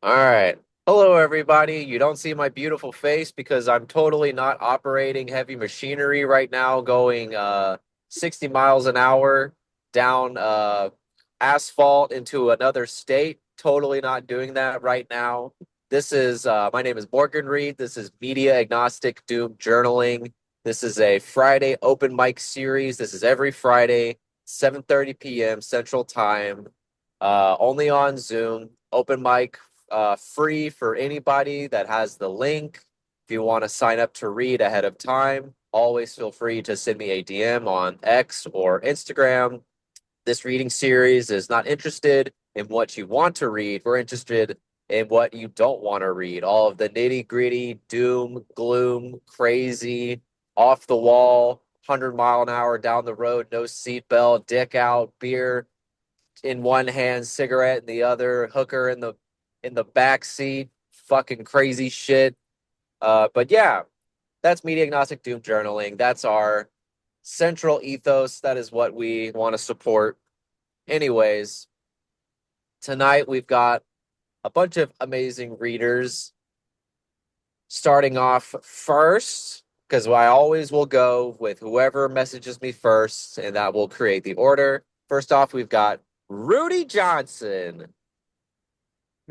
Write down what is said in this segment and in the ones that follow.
All right. Hello, everybody. You don't see my beautiful face because I'm totally not operating heavy machinery right now, going 60 miles an hour down asphalt into another state. Totally not doing that right now. This is my name is Morgenrede. This is Media Agnostic Doom Journaling. This is a Friday open mic series. This is every Friday, 7:30 p.m. Central Time, only on Zoom. Open mic, free for anybody that has the link. If you want to sign up to read ahead of time, always feel free to send me a DM on X or Instagram. This reading series is not interested in what you want to read. We're interested in what you don't want to read. All of the nitty gritty, doom, gloom, crazy, off the wall, 100-mile an hour down the road, no seatbelt, dick out, beer in one hand, cigarette in the other, hooker in the back seat, fucking crazy shit. But yeah, that's media agnostic doom journaling. That's our central ethos. That is what we want to support. Anyways, tonight we've got a bunch of amazing readers. Starting off first, because I always will go with whoever messages me first, and that will create the order. First off, we've got Rudy Johnson.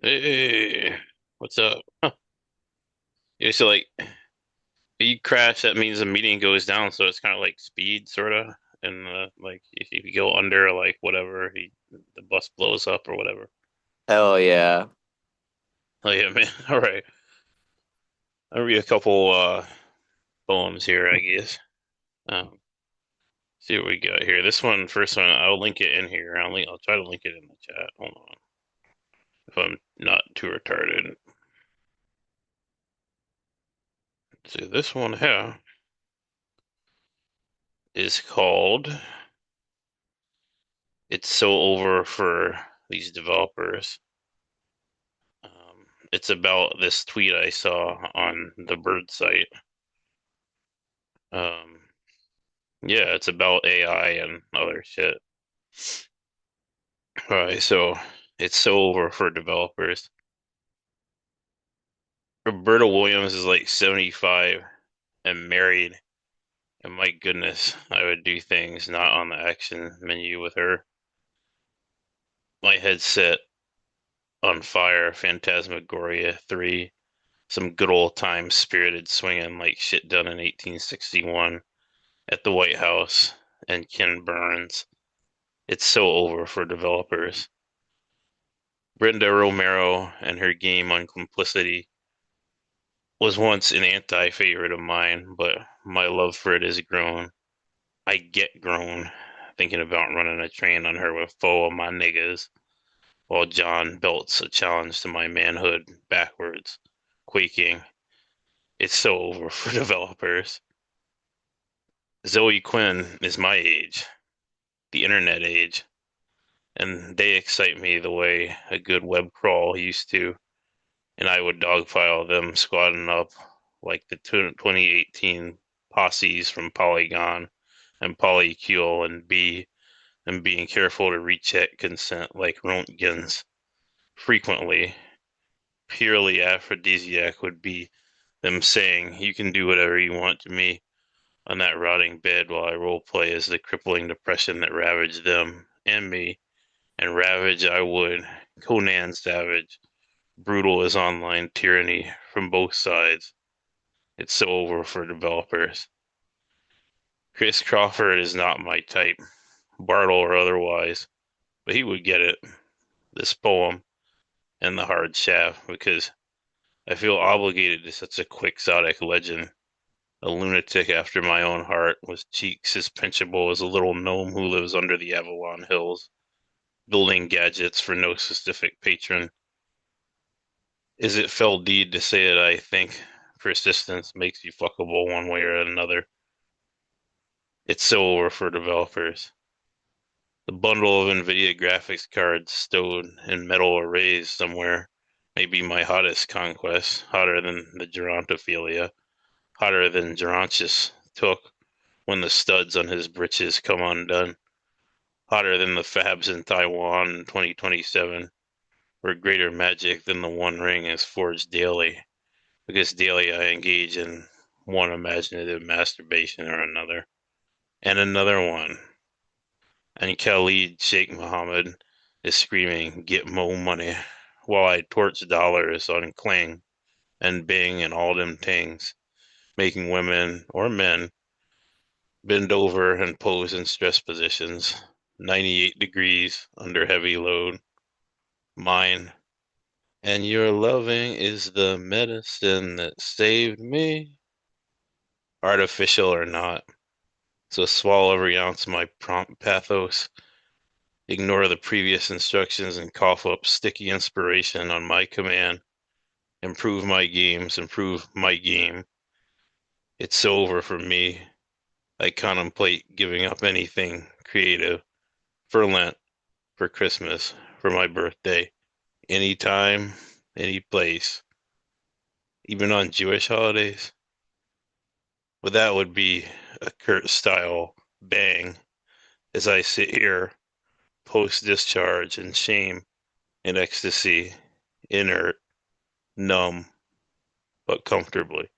Hey, what's up? Yeah, so like you crash, that means the meeting goes down, so it's kind of like speed, sort of. And like if you go under, like whatever, the bus blows up or whatever. Hell yeah. Oh yeah, man. All right, I'll read a couple poems here, I guess. Um, see what we got here. This one, first one, I'll link it in here. I'll try to link it in the chat. Hold on, if I'm not too retarded. So this one here is called "It's So Over for These Developers." It's about this tweet I saw on the bird site. Um, yeah, it's about AI and other shit. All right, so it's so over for developers. Roberta Williams is like 75 and married, and my goodness, I would do things not on the action menu with her. My headset on fire, Phantasmagoria 3, some good old time spirited swinging like shit done in 1861 at the White House, and Ken Burns. It's so over for developers. Brenda Romero and her game on complicity was once an anti-favorite of mine, but my love for it has grown. I get grown thinking about running a train on her with four of my niggas, while John belts a challenge to my manhood backwards, quaking. It's so over for developers. Zoe Quinn is my age, the internet age, and they excite me the way a good web crawl used to, and I would dogpile them squatting up like the 2018 posses from Polygon and Polycule and B, and being careful to recheck consent like Rontgens. Frequently, purely aphrodisiac would be them saying, "You can do whatever you want to me," on that rotting bed while I role play as the crippling depression that ravaged them and me, and ravage I would, Conan Savage, brutal as online tyranny from both sides. It's so over for developers. Chris Crawford is not my type, Bartle or otherwise, but he would get it, this poem, and the hard shaft, because I feel obligated to such a quixotic legend, a lunatic after my own heart, with cheeks as pinchable as a little gnome who lives under the Avalon Hills, building gadgets for no specific patron. Is it fell deed to say that I think persistence makes you fuckable one way or another? It's so over for developers. The bundle of NVIDIA graphics cards stowed in metal arrays somewhere may be my hottest conquest, hotter than the Gerontophilia, hotter than Gerontius took when the studs on his breeches come undone, hotter than the fabs in Taiwan in 2027. where greater magic than the One Ring is forged daily, because daily I engage in one imaginative masturbation or another, and another one. And Khalid Sheikh Mohammed is screaming, "Get mo money," while I torch dollars on Kling and Bing and all them things, making women or men bend over and pose in stress positions, 98 degrees under heavy load. Mine. And your loving is the medicine that saved me, artificial or not. So swallow every ounce of my prompt pathos, ignore the previous instructions, and cough up sticky inspiration on my command. Improve my games, improve my game. It's over for me. I contemplate giving up anything creative for Lent, for Christmas, for my birthday, anytime, any place, even on Jewish holidays. But that would be a Kurt style bang as I sit here post discharge in shame and ecstasy, inert, numb, but comfortably.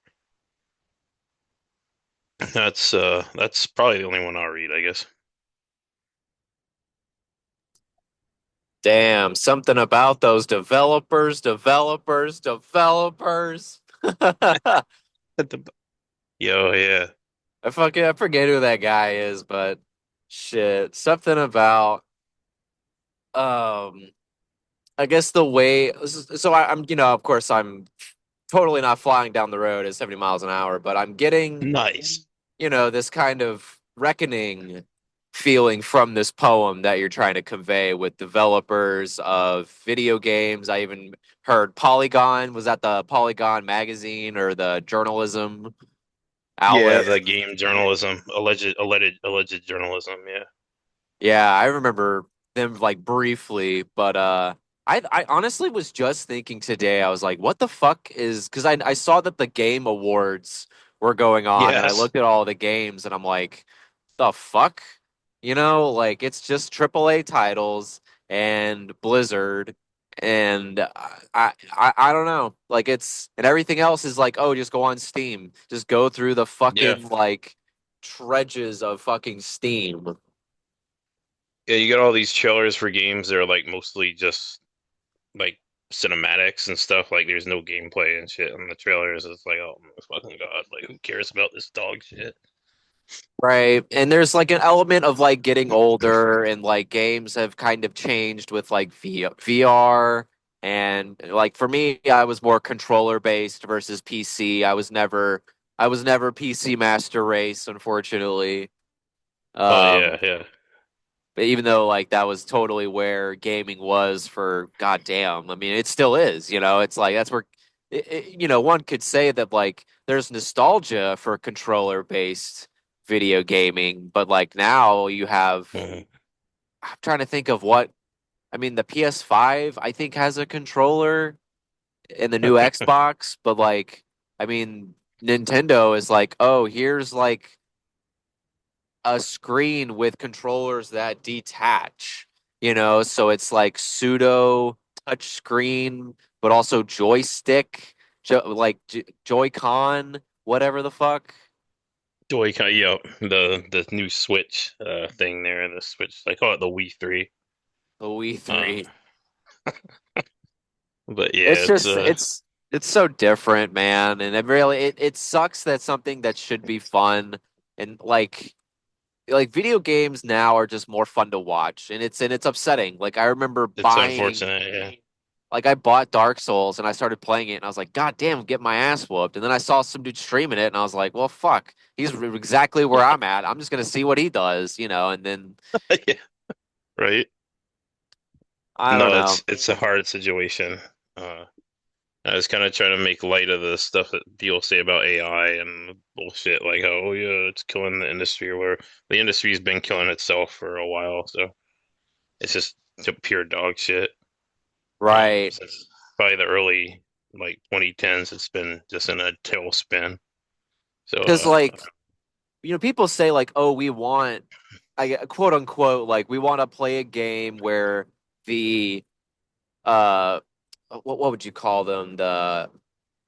That's probably the only one I'll read, I guess. Damn, something about those developers, developers, developers. Yo, yeah. I forget who that guy is, but shit, something about um I guess the way so I'm of course I'm totally not flying down the road at 70 miles an hour, but I'm getting Nice. this kind of reckoning feeling from this poem that you're trying to convey with developers of video games. I even heard Polygon. Was that the Polygon magazine or the journalism Yeah, outlet? the game journalism, alleged journalism, yeah. Yeah, I remember them like briefly, but I honestly was just thinking today, I was like, what the fuck is because I saw that the game awards were going on and I Yes. looked at all the games and I'm like, the fuck? Like it's just AAA titles and Blizzard and I don't know. Like it's and everything else is like, oh, just go on Steam. Just go through the Yeah. fucking like treasures of fucking Steam. Yeah, you got all these trailers for games that are like mostly just like cinematics and stuff. Like there's no gameplay and shit in the trailers. It's like, oh my fucking god, like who cares about this dog shit? Right. And there's like an element of like getting older and like games have kind of changed with like VR and like for me I was more controller based versus PC. I was never PC master race unfortunately. Oh Um yeah, yeah. but even though like that was totally where gaming was for goddamn, I mean it still is, it's like that's where one could say that like there's nostalgia for controller based video gaming, but like now you have Mhm. I'm trying to think of what I mean the PS5 I think has a controller and the new Xbox, but like I mean Nintendo is like, "Oh, here's like a screen with controllers that detach, so it's like pseudo touch screen, but also joystick, like Joy-Con, whatever the fuck, Joy-Con, yeah, the new Switch thing there, the Switch, I call it the Wii 3. the Wii Uh, 3. but yeah, It's it's just it's so different, man, and it sucks that something that should be fun and like video games now are just more fun to watch and it's upsetting. Like I remember it's buying unfortunate, yeah. Like I bought Dark Souls and I started playing it and I was like, God damn, I'm getting my ass whooped. And then I saw some dude streaming it and I was like, well, fuck, he's exactly where I'm at. I'm just gonna see what he does. And then Yeah, right? I don't No, know, it's a hard situation. Uh, I was kind of trying to make light of the stuff that people say about AI and bullshit, like, oh yeah, it's killing the industry, or where the industry's been killing itself for a while, so it's just pure dog shit. right? Since probably the early like 2010s, it's been just in a tailspin. So, Because like people say like, oh, we want, I quote unquote, like we want to play a game where the uh what would you call them? The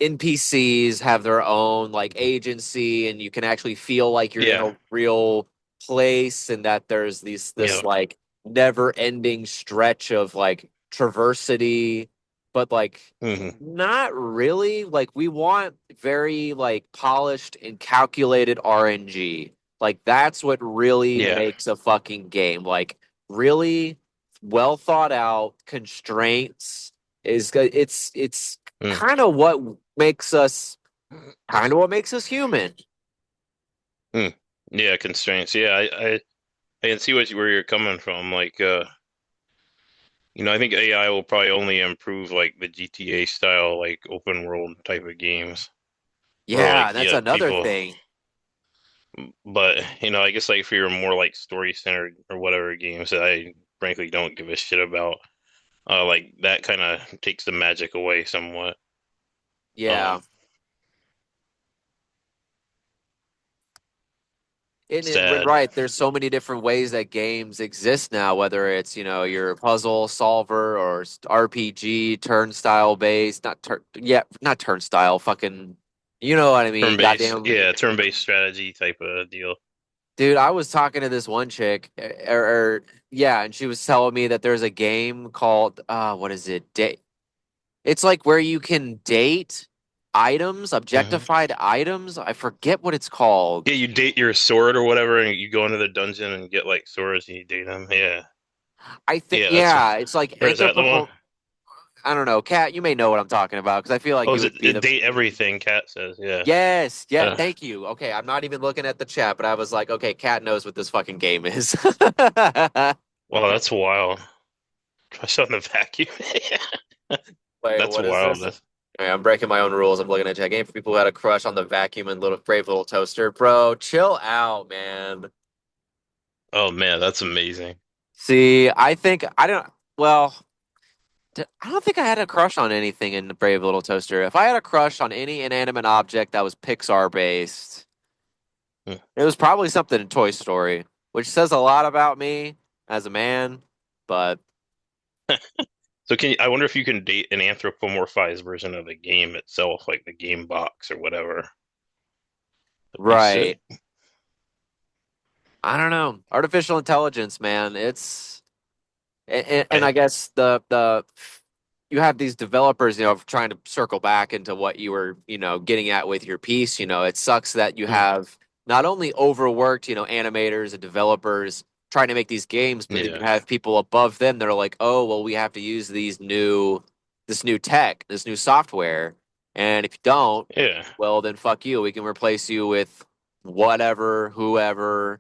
NPCs have their own like agency, and you can actually feel like you're in Yeah. a real place, and that there's this Yeah. like never ending stretch of like traversity, but like Hmm. not really. Like we want very like polished and calculated RNG. Like that's what really Yeah. makes a fucking game. Like really well thought out constraints is good. It's Mm. kind of what makes us kind of what makes us human. Mm. Yeah, constraints. Yeah, I can see where you're coming from. Like, I think AI will probably only improve like the GTA style, like open world type of games, where Yeah, like, that's yeah, another people. thing. But I guess like for your more like story centered or whatever games that I frankly don't give a shit about, like that kind of takes the magic away somewhat. Yeah. Um, sad. Right, there's so many different ways that games exist now, whether it's, your puzzle solver or RPG, turnstile based, not turnstile, fucking, you know what I mean? Turn-based, Goddamn. yeah, turn-based strategy type of deal. Dude, I was talking to this one chick, yeah, and she was telling me that there's a game called, what is it? It's like where you can date items, Hmm. objectified items. I forget what it's called. Yeah, you date your sword or whatever, and you go into the dungeon and get like swords and you date them. Yeah, I think, yeah, that's yeah, it's like or is that the one? anthropical. I don't know, Kat. You may know what I'm talking about because I feel like Oh, you is it, would be it the. date everything? Cat says, yeah. Yes, yeah. Uh, Thank you. Okay, I'm not even looking at the chat, but I was like, okay, Kat knows what this fucking game is. wow, that's wild. Crush on the vacuum. Wait, That's what is wild. this? Okay, I'm breaking my own rules. I'm looking at a game for people who had a crush on the vacuum and little brave little toaster. Bro, chill out, man. Oh man, that's amazing. See, I think I don't. Well, I don't think I had a crush on anything in the Brave Little Toaster. If I had a crush on any inanimate object that was Pixar based, Hmm. it was probably something in Toy Story, which says a lot about me as a man. But So I wonder if you can date an anthropomorphized version of the game itself, like the game box or whatever. That'd be right, sick. I don't know. Artificial intelligence, man. And I I guess the you have these developers, trying to circle back into what you were, getting at with your piece. It sucks that you hmm, have not only overworked, animators and developers trying to make these games, but then you yeah. have people above them that are like, oh, well, we have to use this new tech, this new software, and if you don't, Yeah. well, then fuck you. We can replace you with whatever, whoever.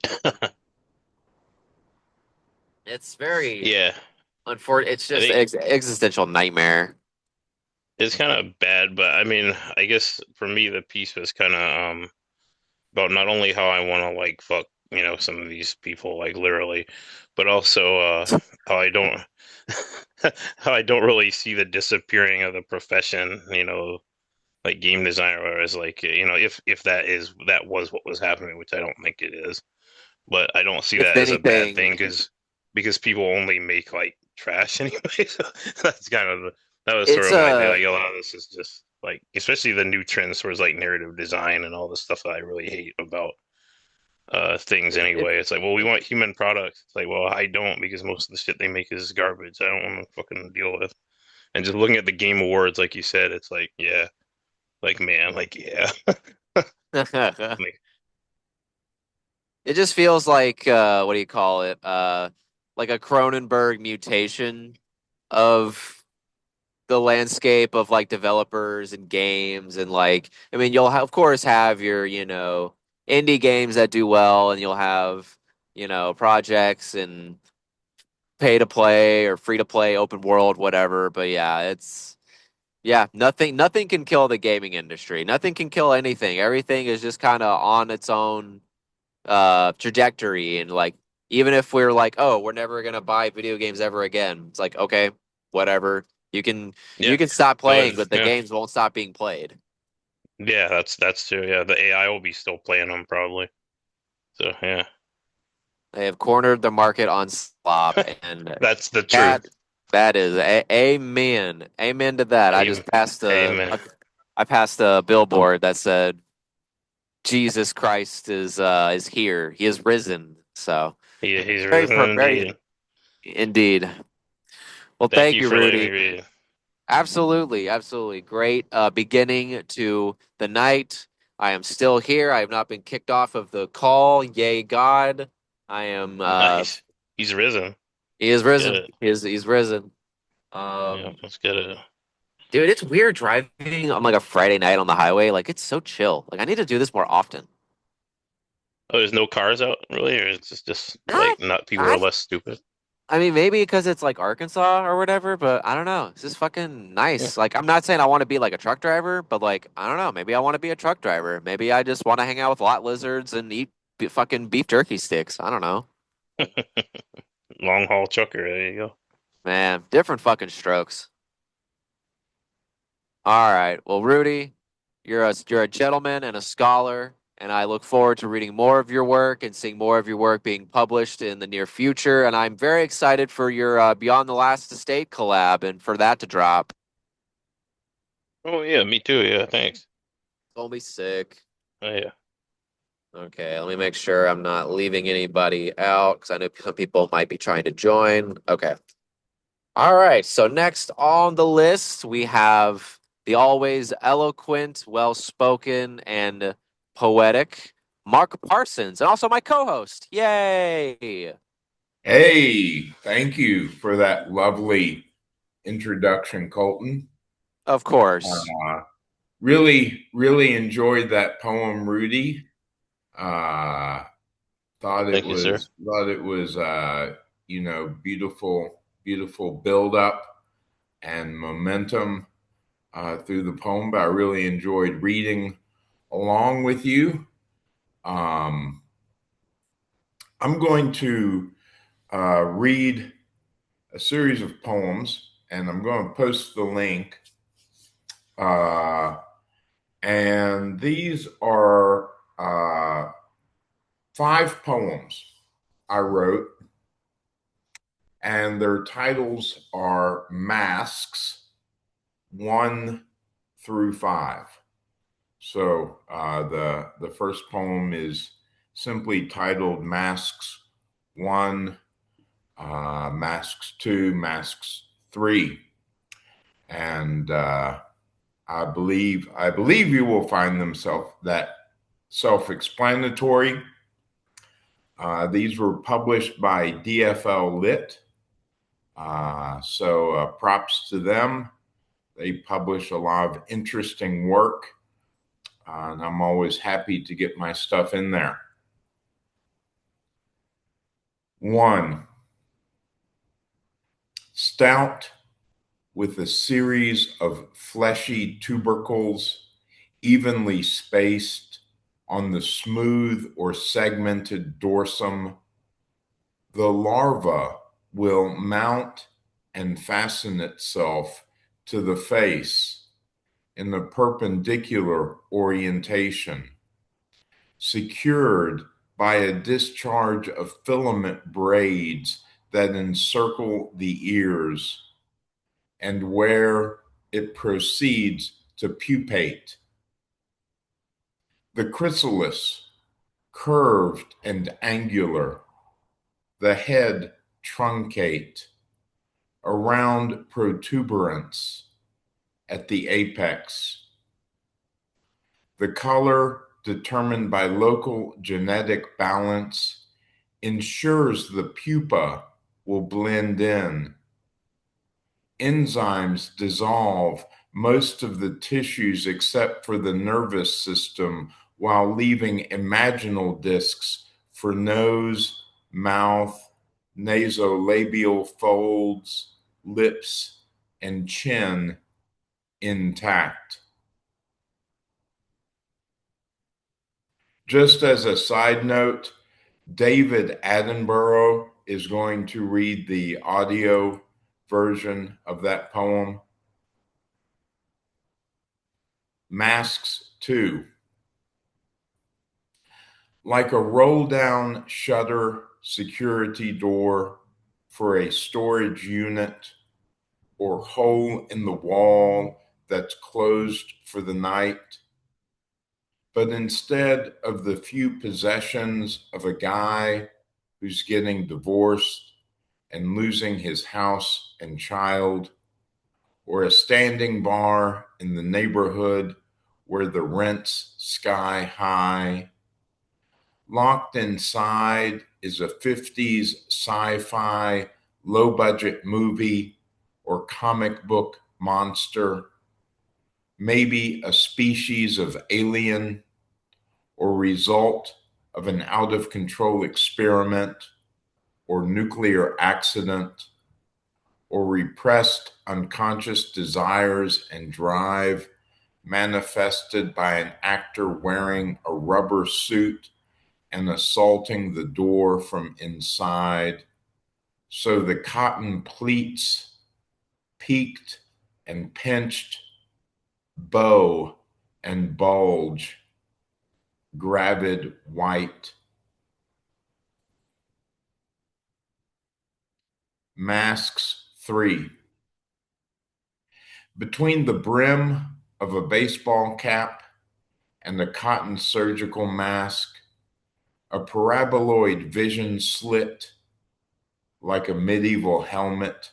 It's very Yeah. unfortunate. It's I just think existential nightmare. it's kind of bad, but I mean, I guess for me the piece was kind of about not only how I want to like fuck, some of these people like literally, but also how I don't how I don't really see the disappearing of the profession, like game designer, whereas like if that was what was happening, which I don't think it is, but I don't see If that as a bad anything, thing because people only make like trash anyway. So that's kind of that was sort it's of my thing. a Like a lot of this is just like, especially the new trends towards like narrative design and all the stuff that I really hate about things it, anyway. It's like, well, we want human products. It's like, well, I don't because most of the shit they make is garbage. I don't want to fucking deal with. And just looking at the game awards, like you said, it's like, yeah, like man, like yeah, like it just feels like what do you call it? Like a Cronenberg mutation of the landscape of like developers and games, and like I mean you'll of course have your, indie games that do well, and you'll have, projects and pay to play or free to play open world whatever, but yeah, nothing can kill the gaming industry. Nothing can kill anything. Everything is just kind of on its own trajectory, and like even if we're like, oh, we're never gonna buy video games ever again, it's like, okay, whatever. You can yeah, you can stop go ahead, playing, but the yeah, games won't stop being played. yeah, that's true. Yeah, the AI will be still playing them probably. So yeah, They have cornered the market on slop, and that's the cat truth. That is amen. Amen to that. I Amen. just passed Amen. I passed a billboard that said Jesus Christ is here. He is risen. So He's risen very indeed. indeed. Well, Thank thank you you, for letting me Rudy. read. Absolutely, absolutely. Great beginning to the night. I am still here. I have not been kicked off of the call. Yay, God. I am Nice. He's risen. he is Let's get risen. it. He's risen. Yeah, Um let's get it. Dude, it's weird driving on like a Friday night on the highway. Like it's so chill. Like I need to do this more often. Oh, there's no cars out, really, or it's just Not like not people are I less stupid. I mean maybe because it's like Arkansas or whatever, but I don't know. It's just fucking Yeah. nice. Like I'm not saying I want to be like a truck driver, but like I don't know, maybe I want to be a truck driver. Maybe I just want to hang out with lot lizards and eat fucking beef jerky sticks. I don't know. Long haul trucker. There you go. Man, different fucking strokes. All right. Well, Rudy, you're a gentleman and a scholar, and I look forward to reading more of your work and seeing more of your work being published in the near future. And I'm very excited for your Beyond the Last Estate collab and for that to drop. Oh yeah, me too. Yeah, thanks. Don't be sick. Oh yeah. Okay, let me make sure I'm not leaving anybody out because I know some people might be trying to join. Okay. All right. So next on the list, we have the always eloquent, well-spoken, and poetic Mark Parsons, and also my co-host. Yay! Hey, thank you for that lovely introduction, Colton. Of course. Uh, really enjoyed that poem, Rudy. Uh, Thank you, sir. thought it was beautiful build up and momentum through the poem. But I really enjoyed reading along with you. Um, I'm going to read a series of poems, and I'm going to post the link. Uh, and these are five poems I wrote, and their titles are Masks 1 through 5. So the first poem is simply titled Masks 1, Masks 2, Masks 3. And I believe you will find them self-explanatory. These were published by DFL Lit, so props to them. They publish a lot of interesting work, and I'm always happy to get my stuff in there. 1. Stout with a series of fleshy tubercles evenly spaced on the smooth or segmented dorsum, the larva will mount and fasten itself to the face in the perpendicular orientation, secured by a discharge of filament braids that encircle the ears, and where it proceeds to pupate. The chrysalis, curved and angular, the head truncate, a round protuberance at the apex. The color, determined by local genetic balance, ensures the pupa will blend in. Enzymes dissolve most of the tissues except for the nervous system, while leaving imaginal discs for nose, mouth, nasolabial folds, lips, and chin intact. Just as a side note, David Attenborough is going to read the audio version of that poem. Masks 2. Like a roll down shutter security door for a storage unit, or hole in the wall that's closed for the night, but instead of the few possessions of a guy who's getting divorced and losing his house and child, or a standing bar in the neighborhood where the rent's sky high. Locked inside is a 50s sci-fi low-budget movie or comic book monster, maybe a species of alien or result of an out-of-control experiment or nuclear accident, or repressed unconscious desires and drive manifested by an actor wearing a rubber suit and assaulting the door from inside. So the cotton pleats, peaked and pinched, bow and bulge, gravid white. Masks 3. Between the brim of a baseball cap and a cotton surgical mask, a paraboloid vision slit like a medieval helmet.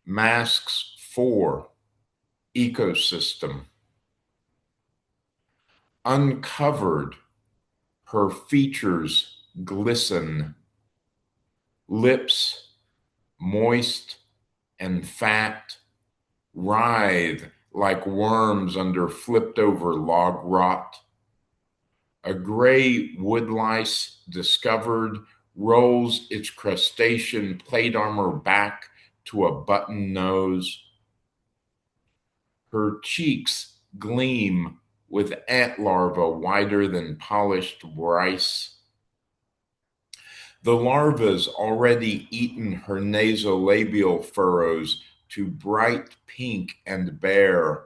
Masks 4. Ecosystem. Uncovered, her features glisten, lips moist and fat, writhe like worms under flipped over log rot. A gray woodlice discovered rolls its crustacean plate armor back to a button nose. Her cheeks gleam with ant larvae wider than polished rice. The larva's already eaten her nasolabial furrows to bright pink and bare,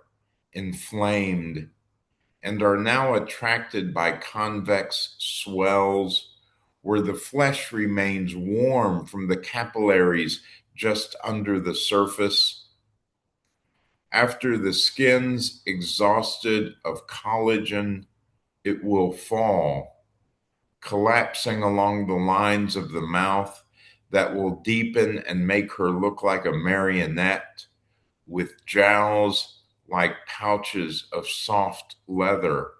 inflamed, and are now attracted by convex swells where the flesh remains warm from the capillaries just under the surface. After the skin's exhausted of collagen, it will fall, collapsing along the lines of the mouth that will deepen and make her look like a marionette with jowls like pouches of soft leather,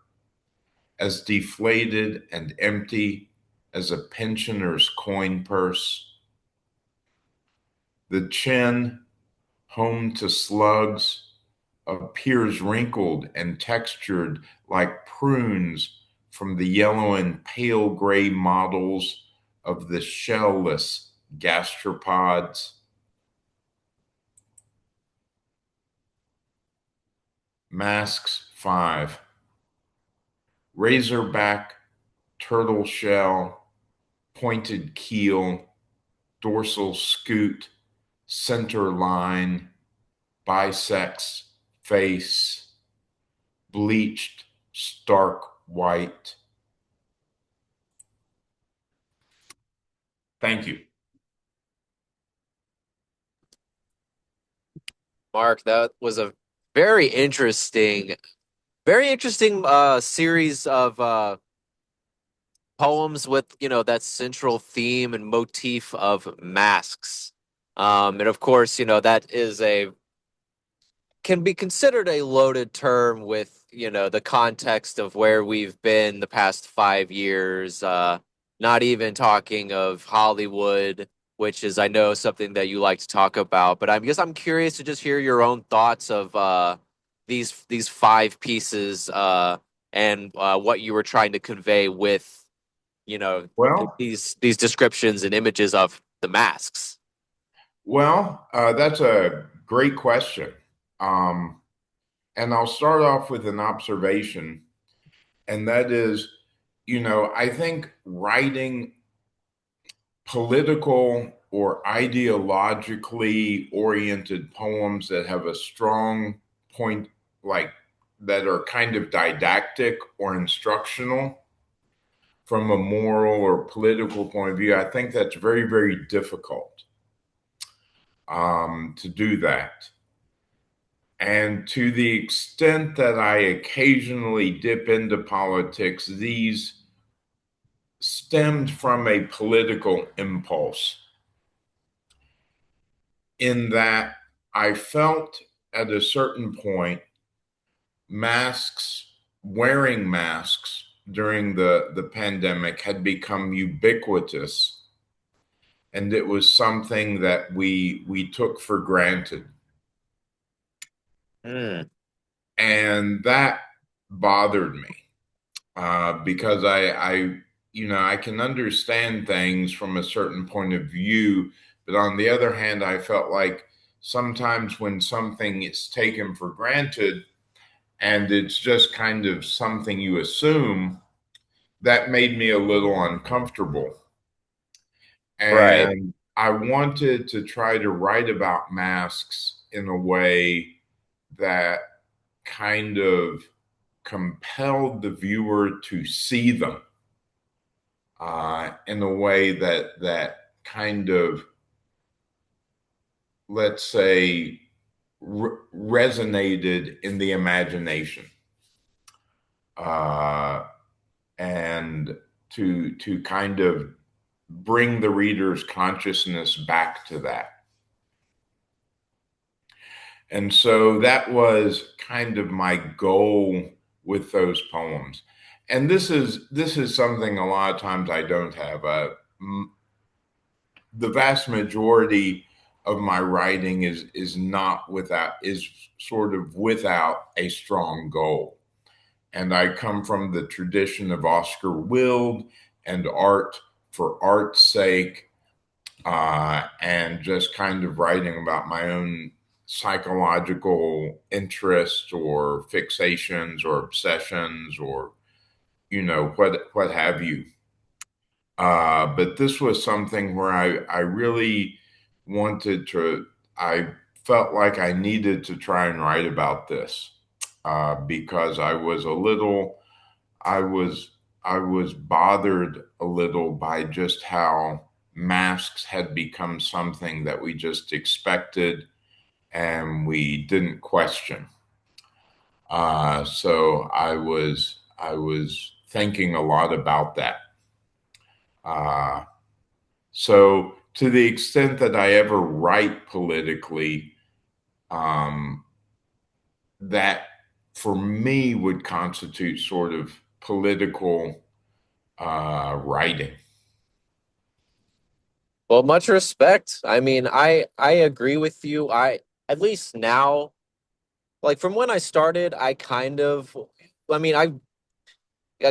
as deflated and empty as a pensioner's coin purse. The chin, home to slugs, appears wrinkled and textured like prunes from the yellow and pale gray models of the shellless gastropods. Masks 5. Razorback, turtle shell, pointed keel, dorsal scoot, center line, bisects face, bleached, stark white. Thank you. Mark, that was a very interesting, series of poems with, that central theme and motif of masks. And of course, that is a can be considered a loaded term with, the context of where we've been the past 5 years. Not even talking of Hollywood, which is, I know, something that you like to talk about. But I guess I'm curious to just hear your own thoughts of these five pieces and what you were trying to convey with, Well, these descriptions and images of the masks. that's a great question. Um, and I'll start off with an observation, and that is, I think writing political or ideologically oriented poems that have a strong point, like that are kind of didactic or instructional, from a moral or political point of view, I think that's very, very difficult to do that. And to the extent that I occasionally dip into politics, these stemmed from a political impulse, in that I felt at a certain point wearing masks during the pandemic had become ubiquitous, and it was something that we took for granted. Mm. And that bothered me, because I can understand things from a certain point of view, but on the other hand, I felt like sometimes when something is taken for granted and it's just kind of something you assume, that made me a little uncomfortable. Right. And I wanted to try to write about masks in a way that kind of compelled the viewer to see them, in a way that kind of, let's say, resonated in the imagination, uh, and to kind of bring the reader's consciousness back to that. And so that was kind of my goal with those poems. And this is something a lot of times I don't have. The vast majority of my writing is sort of without a strong goal. And I come from the tradition of Oscar Wilde and art for art's sake, and just kind of writing about my own psychological interests or fixations or obsessions, or what have you. But this was something where I really wanted to, I felt like I needed to try and write about this, because I was, I was bothered a little by just how masks had become something that we just expected and we didn't question. So I was thinking a lot about that. Uh, So, to the extent that I ever write politically, um, that for me would constitute sort of political writing. Well, much respect. I mean, I agree with you. I at least now, like from when I started, I kind of, I mean,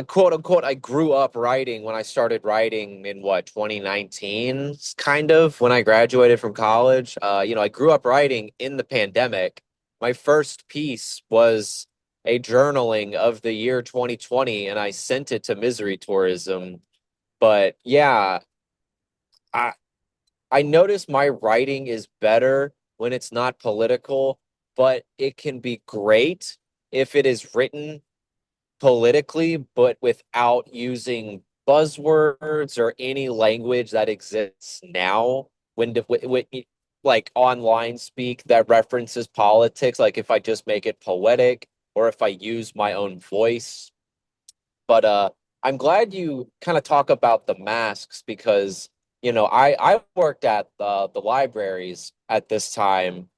quote unquote, I grew up writing when I started writing in what, 2019, kind of when I graduated from college. I grew up writing in the pandemic. My first piece was a journaling of the year 2020, and I sent it to Misery Tourism. But yeah, I I notice my writing is better when it's not political, but it can be great if it is written politically, but without using buzzwords or any language that exists now like online speak that references politics, like if I just make it poetic or if I use my own voice. But I'm glad you kind of talk about the masks because I worked at the libraries at this time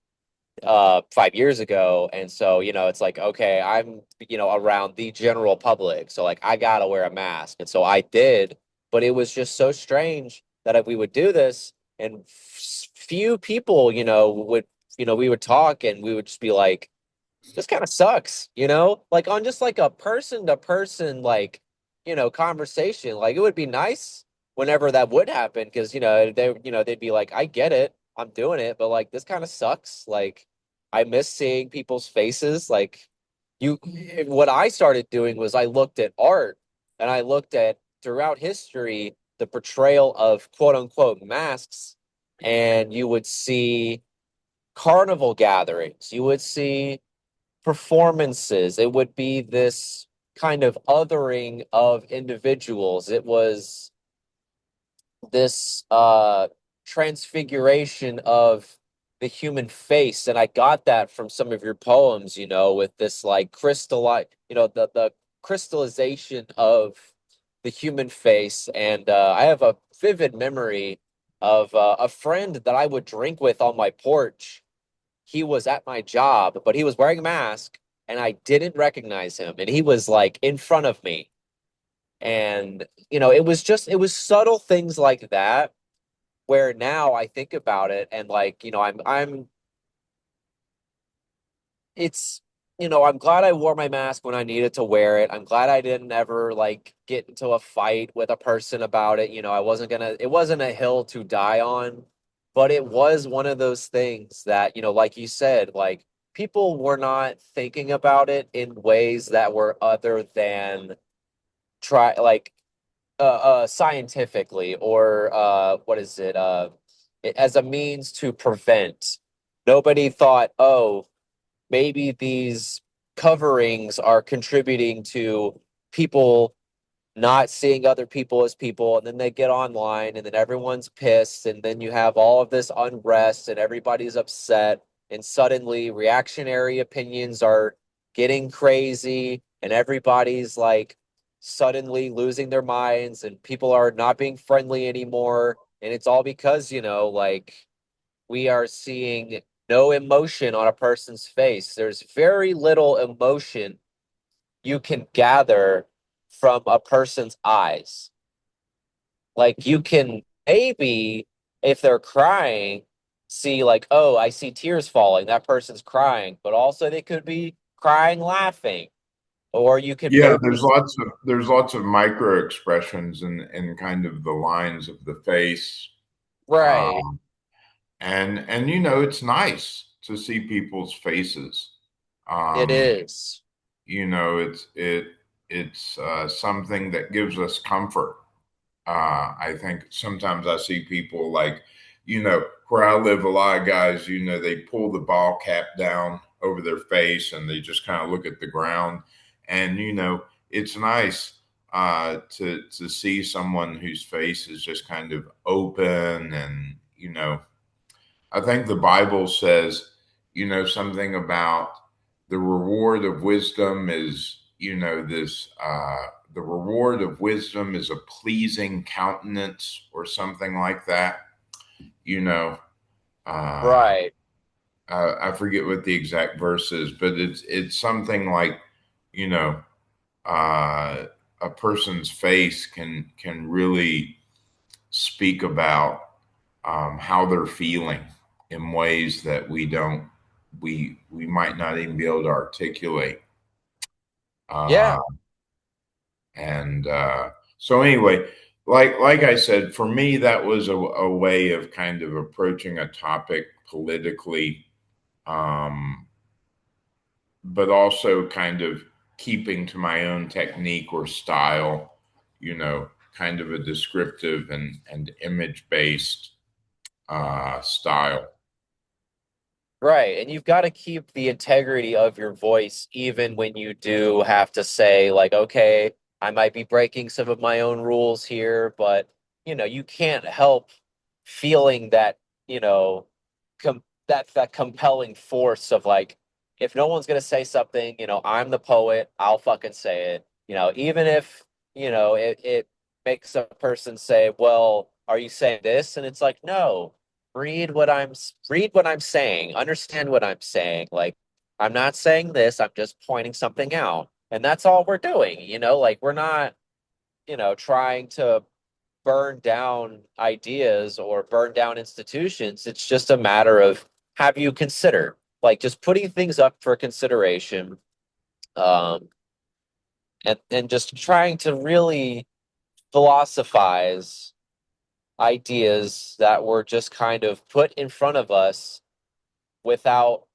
5 years ago, and so it's like, okay, I'm around the general public, so like I gotta wear a mask, and so I did. But it was just so strange that if we would do this and few people would we would talk and we would just be like, this kind of sucks, like on just like a person to person, like, conversation. Like it would be nice whenever that would happen because, they'd be like, I get it, I'm doing it, but like this kind of sucks. Like I miss seeing people's faces. Like what I started doing was I looked at art and I looked at throughout history the portrayal of quote unquote masks, and you would see carnival gatherings, you would see performances. It would be this kind of othering of individuals. It was this transfiguration of the human face, and I got that from some of your poems, with this like the crystallization of the human face. And I have a vivid memory of a friend that I would drink with on my porch. He was at my job, but he was wearing a mask and I didn't recognize him, and he was like in front of me. And it was subtle things like that, where now I think about it and like, it's, I'm glad I wore my mask when I needed to wear it. I'm glad I didn't ever like get into a fight with a person about it. It wasn't a hill to die on, but it was one of those things that, like you said, like people were not thinking about it in ways that were other than try like scientifically, or what is it, as a means to prevent. Nobody thought, oh, maybe these coverings are contributing to people not seeing other people as people, and then they get online and then everyone's pissed, and then you have all of this unrest and everybody's upset, and suddenly reactionary opinions are getting crazy, and everybody's like suddenly losing their minds, and people are not being friendly anymore. And it's all because, like, we are seeing no emotion on a person's face. There's very little emotion you can gather from a person's eyes. Like, you can maybe, if they're crying, see like, oh, I see tears falling. That person's crying, but also they could be crying, laughing, or you could Yeah, maybe, there's lots of micro expressions and kind of the lines of the face. right. Um, and it's nice to see people's faces. It Um, is. it's something that gives us comfort. I think sometimes I see people like, where I live, a lot of guys, they pull the ball cap down over their face and they just kind of look at the ground. And, it's nice to see someone whose face is just kind of open. And, I think the Bible says, something about the reward of wisdom is, the reward of wisdom is a pleasing countenance or something like that. You know, uh, Right. I forget what the exact verse is, but it's something like, you know, uh, a person's face can really speak about how they're feeling in ways that we might not even be able to articulate. Uh, Yeah. and so anyway, like I said, for me that was a way of kind of approaching a topic politically, um, but also kind of keeping to my own technique or style, kind of a descriptive and image based style. Right. And you've got to keep the integrity of your voice, even when you do have to say, like, okay, I might be breaking some of my own rules here, but, you can't help feeling that, you know, that compelling force of like, if no one's going to say something, I'm the poet, I'll fucking say it. Even if, it makes a person say, well, are you saying this? And it's like, no, read what I'm saying, understand what I'm saying. Like, I'm not saying this, I'm just pointing something out. And that's all we're doing, like we're not, trying to burn down ideas or burn down institutions. It's just a matter of, have you consider, like, just putting things up for consideration, um and just trying to really philosophize ideas that were just kind of put in front of us without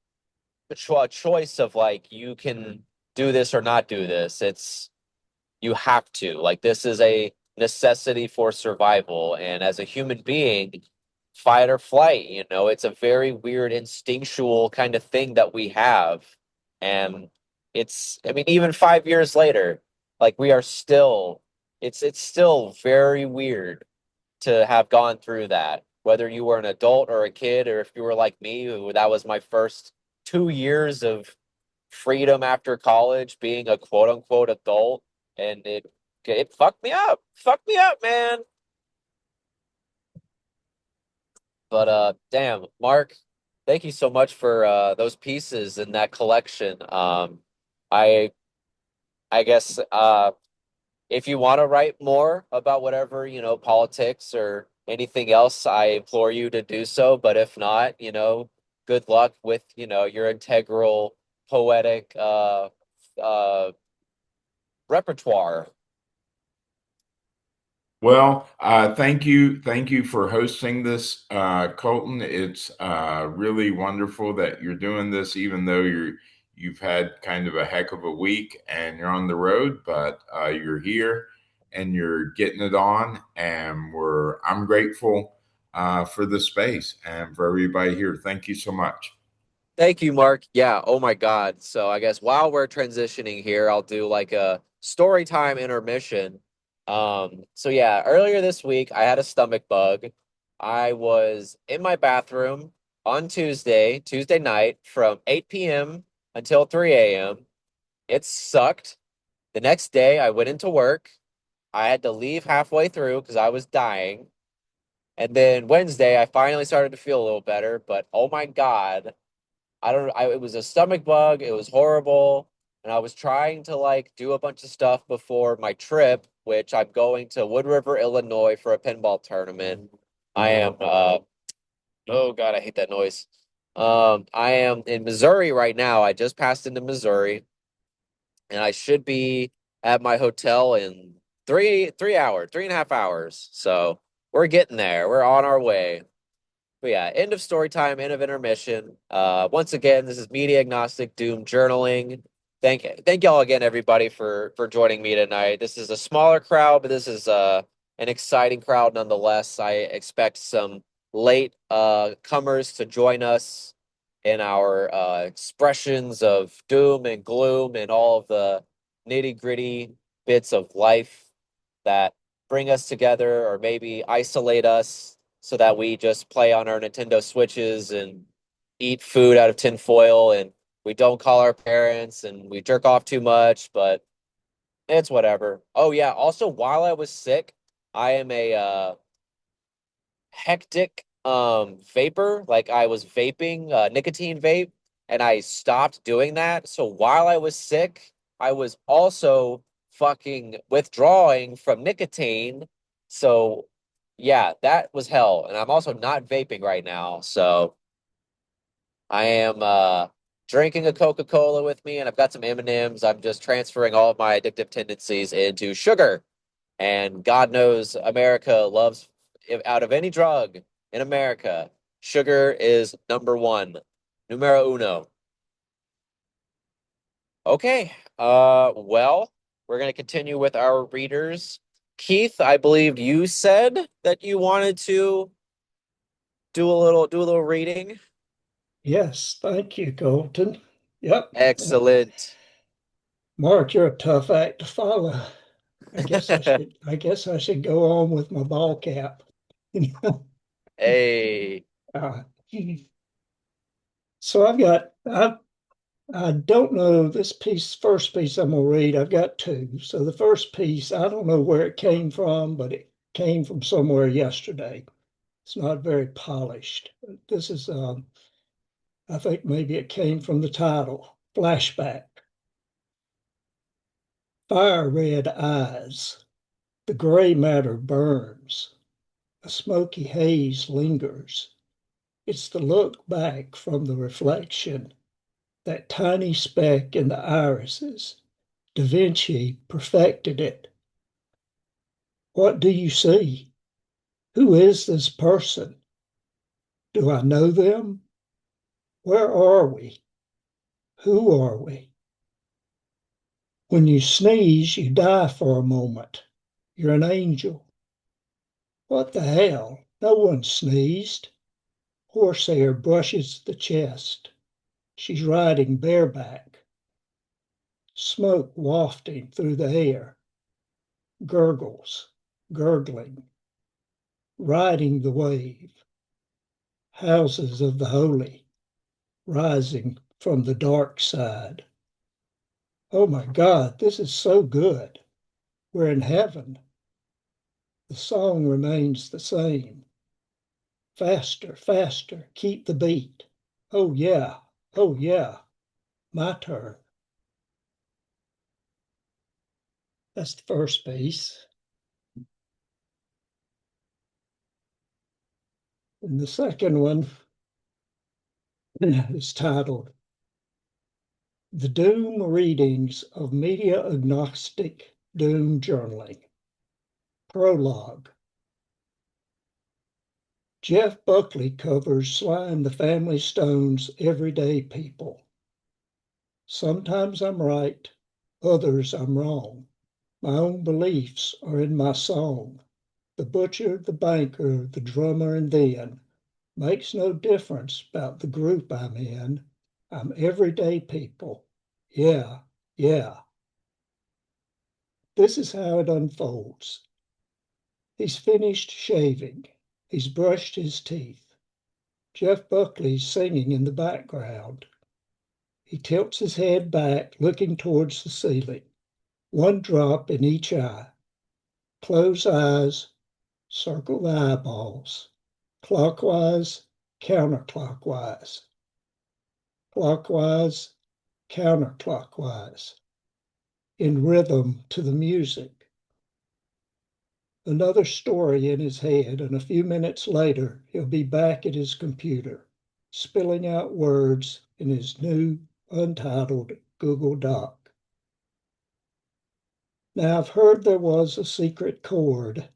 a choice of like, you can do this or not do this. It's, you have to, like, this is a necessity for survival, and as a human being, fight or flight, it's a very weird instinctual kind of thing that we have. And it's, I mean, even 5 years later, Like we are still, it's still very weird to have gone through that, whether you were an adult or a kid, or if you were like me, who that was my first 2 years of freedom after college, being a quote unquote adult, and it fucked me up, man. But damn, Mark, thank you so much for those pieces in that collection. I I guess if you want to write more about whatever, politics or anything else, I implore you to do so. But if not, good luck with, your integral poetic uh repertoire. Well, thank you for hosting this, Colton. It's really wonderful that you're doing this, even though you've had kind of a heck of a week and you're on the road, but you're here and you're getting it on, and I'm grateful for the space and for everybody here. Thank you so much. Thank you, Mark. Yeah, oh my God. So I guess while we're transitioning here, I'll do like a story time intermission. So yeah, earlier this week I had a stomach bug. I was in my bathroom on Tuesday night from 8 p.m. until 3 a.m. It sucked. The next day I went into work. I had to leave halfway through because I was dying. And then Wednesday I finally started to feel a little better, but oh my God. I don't it was a stomach bug. It was horrible. And I was trying to like do a bunch of stuff before my trip, which I'm going to Wood River, Illinois for a pinball tournament. I am oh God, I hate that noise. I am in Missouri right now. I just passed into Missouri and I should be at my hotel in 3 hours, 3.5 hours. So we're getting there. We're on our way. But yeah, end of story time, end of intermission. Once again, this is Media Agnostic Doom Journaling. Thank y'all again, everybody, for joining me tonight. This is a smaller crowd, but this is an exciting crowd nonetheless. I expect some late comers to join us in our expressions of doom and gloom and all of the nitty gritty bits of life that bring us together or maybe isolate us so that we just play on our Nintendo Switches and eat food out of tin foil and we don't call our parents and we jerk off too much, but it's whatever. Oh yeah, also while I was sick, I am a hectic vapor. Like I was vaping nicotine vape and I stopped doing that. So while I was sick, I was also fucking withdrawing from nicotine. So yeah, that was hell. And I'm also not vaping right now. So I am drinking a Coca-Cola with me and I've got some M&Ms. I'm just transferring all of my addictive tendencies into sugar. And God knows America loves, out of any drug in America, sugar is number one, numero uno. Okay, well, we're going to continue with our readers. Keith, I believe you said that you wanted to do a little reading. Yes, thank you, Colton. Yep. Excellent. Mark, you're a tough act to follow. I guess I should go on with my ball cap. Hey, Uh, so I don't know this first piece I'm gonna read. I've got two. So the first piece, I don't know where it came from, but it came from somewhere yesterday. It's not very polished. This is I think maybe it came from the title, Flashback. Fire red eyes. The gray matter burns. A smoky haze lingers. It's the look back from the reflection, that tiny speck in the irises. Da Vinci perfected it. What do you see? Who is this person? Do I know them? Where are we? Who are we? When you sneeze, you die for a moment. You're an angel. What the hell? No one sneezed. Horsehair brushes the chest. She's riding bareback. smoke wafting through the air, gurgles, gurgling, riding the wave, houses of the holy rising from the dark side. Oh my God, this is so good. We're in heaven. The song remains the same. Faster, faster, keep the beat. Oh yeah, my turn. That's the first piece. And the second one is titled The Doom Readings of Media Agnostic Doom Journaling. Prologue. Jeff Buckley covers Sly and the Family Stone's everyday people. Sometimes I'm right, others I'm wrong. My own beliefs are in my song. The butcher, the banker, the drummer, and then makes no difference about the group I'm in. I'm everyday people. Yeah, yeah. This is how it unfolds. He's finished shaving. He's brushed his teeth. Jeff Buckley's singing in the background. He tilts his head back, looking towards the ceiling. One drop in each eye. Close eyes, circle the eyeballs. Clockwise, counterclockwise. Clockwise, counterclockwise. In rhythm to the music. Another story in his head, and a few minutes later, he'll be back at his computer, spilling out words in his new untitled Google Doc. Now, I've heard there was a secret chord.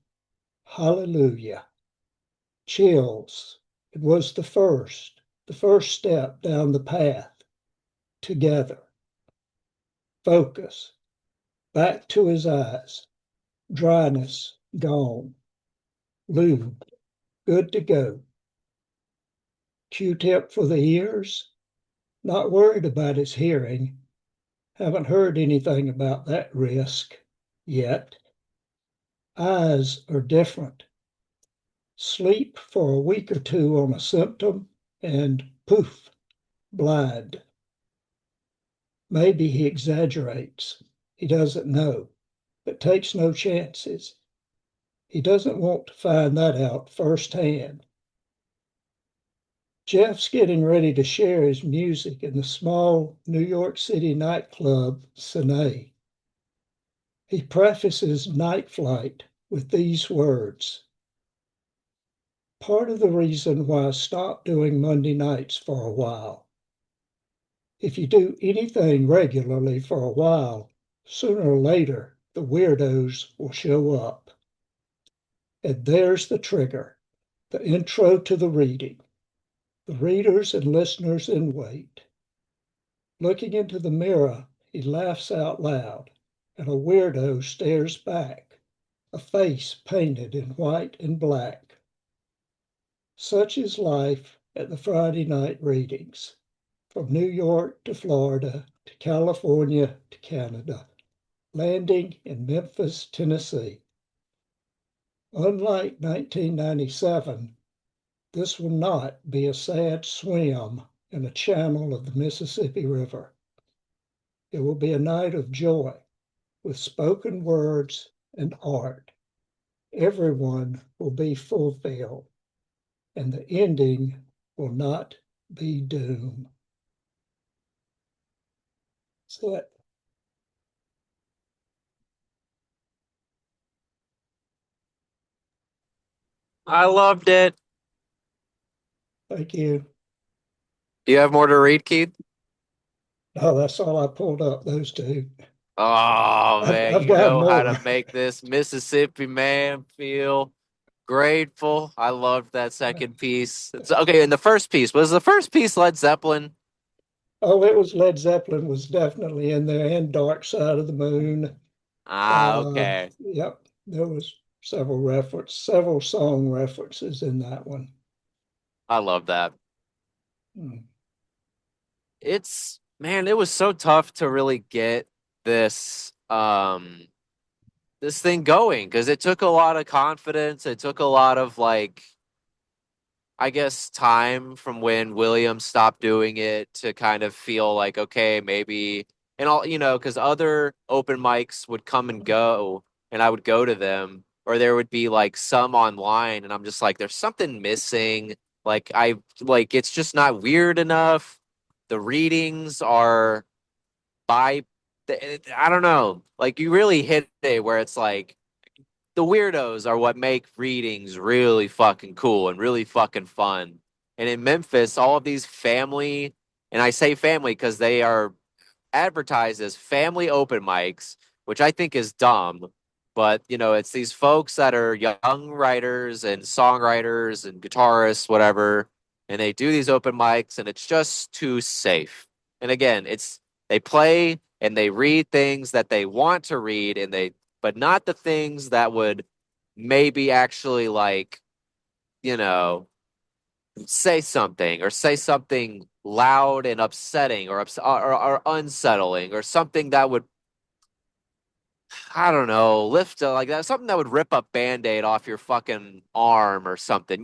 Hallelujah. Chills. It was the first step down the path. Together. Focus. Back to his eyes. Dryness gone. Lube. Good to go. Q-tip for the ears. Not worried about his hearing. Haven't heard anything about that risk yet. Eyes are different. Sleep for a week or two on a symptom and poof, blind. Maybe he exaggerates. He doesn't know, but takes no chances. He doesn't want to find that out firsthand. Jeff's getting ready to share his music in the small New York City nightclub, Sine. He prefaces Night Flight with these words. Part of the reason why I stopped doing Monday nights for a while. If you do anything regularly for a while, sooner or later, the weirdos will show up. And there's the trigger, the intro to the reading. The readers and listeners in wait. Looking into the mirror, he laughs out loud, and a weirdo stares back, a face painted in white and black. Such is life at the Friday night readings, from New York to Florida to California to Canada, landing in Memphis, Tennessee. Unlike 1997, this will not be a sad swim in a channel of the Mississippi River. It will be a night of joy with spoken words and art. Everyone will be fulfilled, and the ending will not be doom. So that, I loved it. thank you. Do you have more to read, Keith? No, that's all I pulled up, those two. Oh man, I've you got know how to more. make this Mississippi man feel grateful. I loved that second piece. It's okay. And the first piece was the first piece Led Zeppelin. Oh, it was Led Zeppelin was definitely in there, and Dark Side of the Moon. Okay. Yep, there was several song references in that one. I love that. Hmm. It's man, it was so tough to really get this this thing going because it took a lot of confidence. It took a lot of like I guess time from when Williams stopped doing it to kind of feel like okay, maybe and all because other open mics would come and go and I would go to them or there would be like some online and I'm just like there's something missing. Like it's just not weird enough. The readings are by I don't know. Like you really hit it where it's like the weirdos are what make readings really fucking cool and really fucking fun. And in Memphis, all of these family, and I say family because they are advertised as family open mics, which I think is dumb. But, it's these folks that are young writers and songwriters and guitarists, whatever, and they do these open mics and it's just too safe. And again, they play and they read things that they want to read but not the things that would maybe actually like, you know, say something loud and upsetting or unsettling or something that would I don't know lift like that something that would rip a band-aid off your fucking arm or something.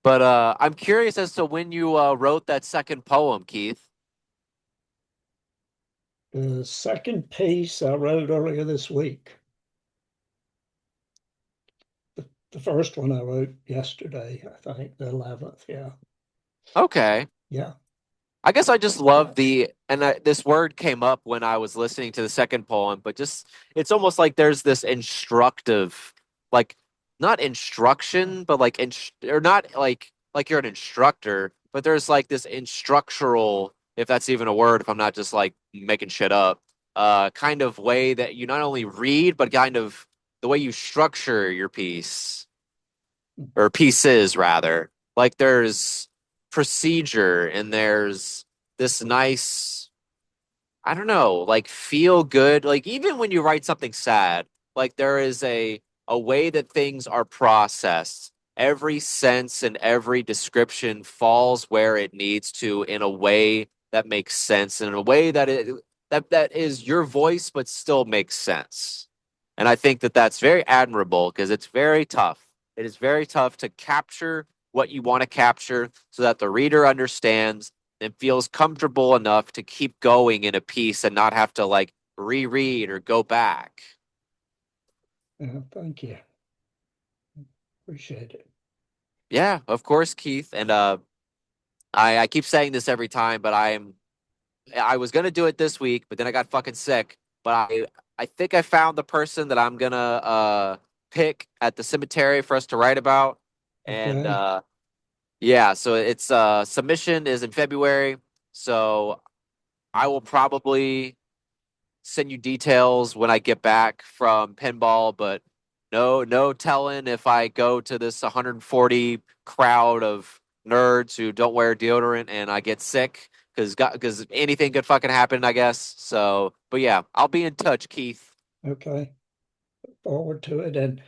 But I'm curious as to when you wrote that second poem, Keith. The second piece I wrote earlier this week. The first one I wrote yesterday, I think, the 11th. Yeah. Okay. Yeah. I guess I just love this word came up when I was listening to the second poem, but just it's almost like there's this instructive, like not instruction, but like or not like you're an instructor, but there's like this instructural, if that's even a word, if I'm not just like making shit up, kind of way that you not only read, but kind of the way you structure your piece or pieces rather. Like there's procedure and there's this nice, I don't know, like feel good. Like even when you write something sad, like there is a way that things are processed. Every sense and every description falls where it needs to in a way that makes sense, in a way that is your voice but still makes sense. And I think that that's very admirable because it's very tough. It is very tough to capture what you want to capture so that the reader understands and feels comfortable enough to keep going in a piece and not have to like reread or go back. Thank you. Appreciate it. Yeah, of course, Keith. And I keep saying this every time, but I was gonna do it this week, but then I got fucking sick. But I think I found the person that I'm gonna pick at the cemetery for us to write about. And Okay. yeah, so it's submission is in February. So I will probably send you details when I get back from pinball, but no telling if I go to this 140 crowd of nerds who don't wear deodorant and I get sick because anything could fucking happen, I guess. So, but yeah, I'll be in touch, Keith. Okay. Forward to it. And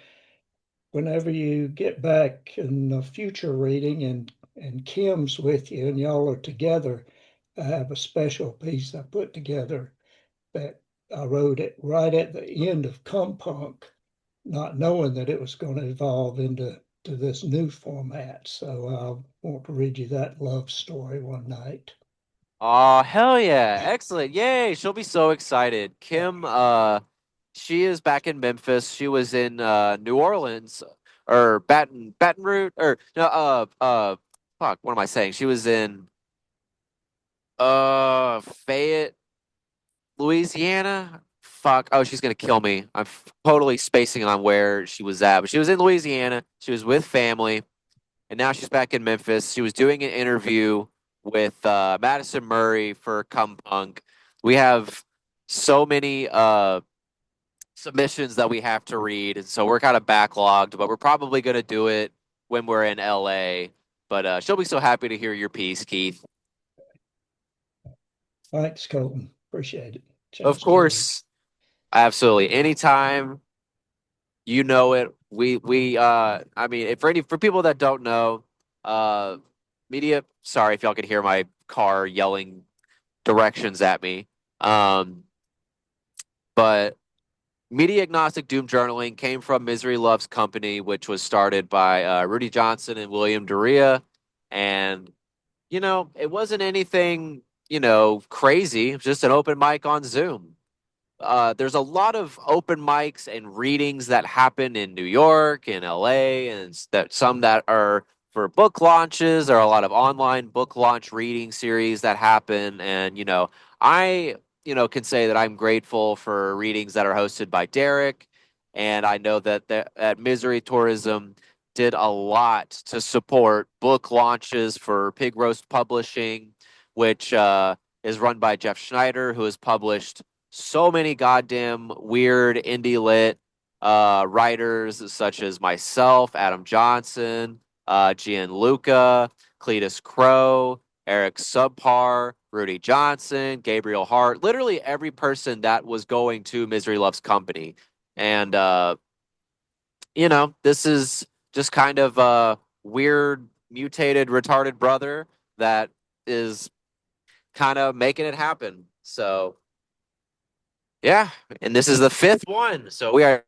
whenever you get back in the future reading and Kim's with you and y'all are together, I have a special piece I put together that I wrote it right at the end of Compunk, not knowing that it was going to evolve into this new format. So I want to read you that love story one night. Oh, hell yeah. Excellent. Yay. She'll be so excited. Yeah. Kim, she is back in Memphis. She was in New Orleans or Baton Rouge or no fuck, what am I saying? She was in Fayette, Louisiana. Fuck. Oh, she's gonna kill me. I'm totally spacing on where she was at, but she was in Louisiana. She was with family, and now she's back in Memphis. She was doing an interview with Madison Murray for Come Punk. We have so many submissions that we have to read, and so we're kind of backlogged. But we're probably gonna do it when we're in LA. But she'll be so happy to hear your piece, Keith. Thanks, Colton. Appreciate it. Of Chance to read. course, absolutely. Anytime. You know it. We I mean for people that don't know, uh media sorry if y'all can hear my car yelling directions at me. But Media Agnostic Doom Journaling came from Misery Loves Company, which was started by Rudy Johnson and William Doria. And, it wasn't anything, crazy. It was just an open mic on Zoom. There's a lot of open mics and readings that happen in New York and LA, and some that are for book launches. There are a lot of online book launch reading series that happen, and I can say that I'm grateful for readings that are hosted by Derek, and I know that Misery Tourism did a lot to support book launches for Pig Roast Publishing, which is run by Jeff Schneider, who has published so many goddamn weird indie lit writers such as myself, Adam Johnson, Gianluca, Cletus Crow, Eric Subpar, Rudy Johnson, Gabriel Hart, literally every person that was going to Misery Loves Company. And, this is just kind of a weird, mutated, retarded brother that is kind of making it happen. So, yeah, and this is the fifth one. So we are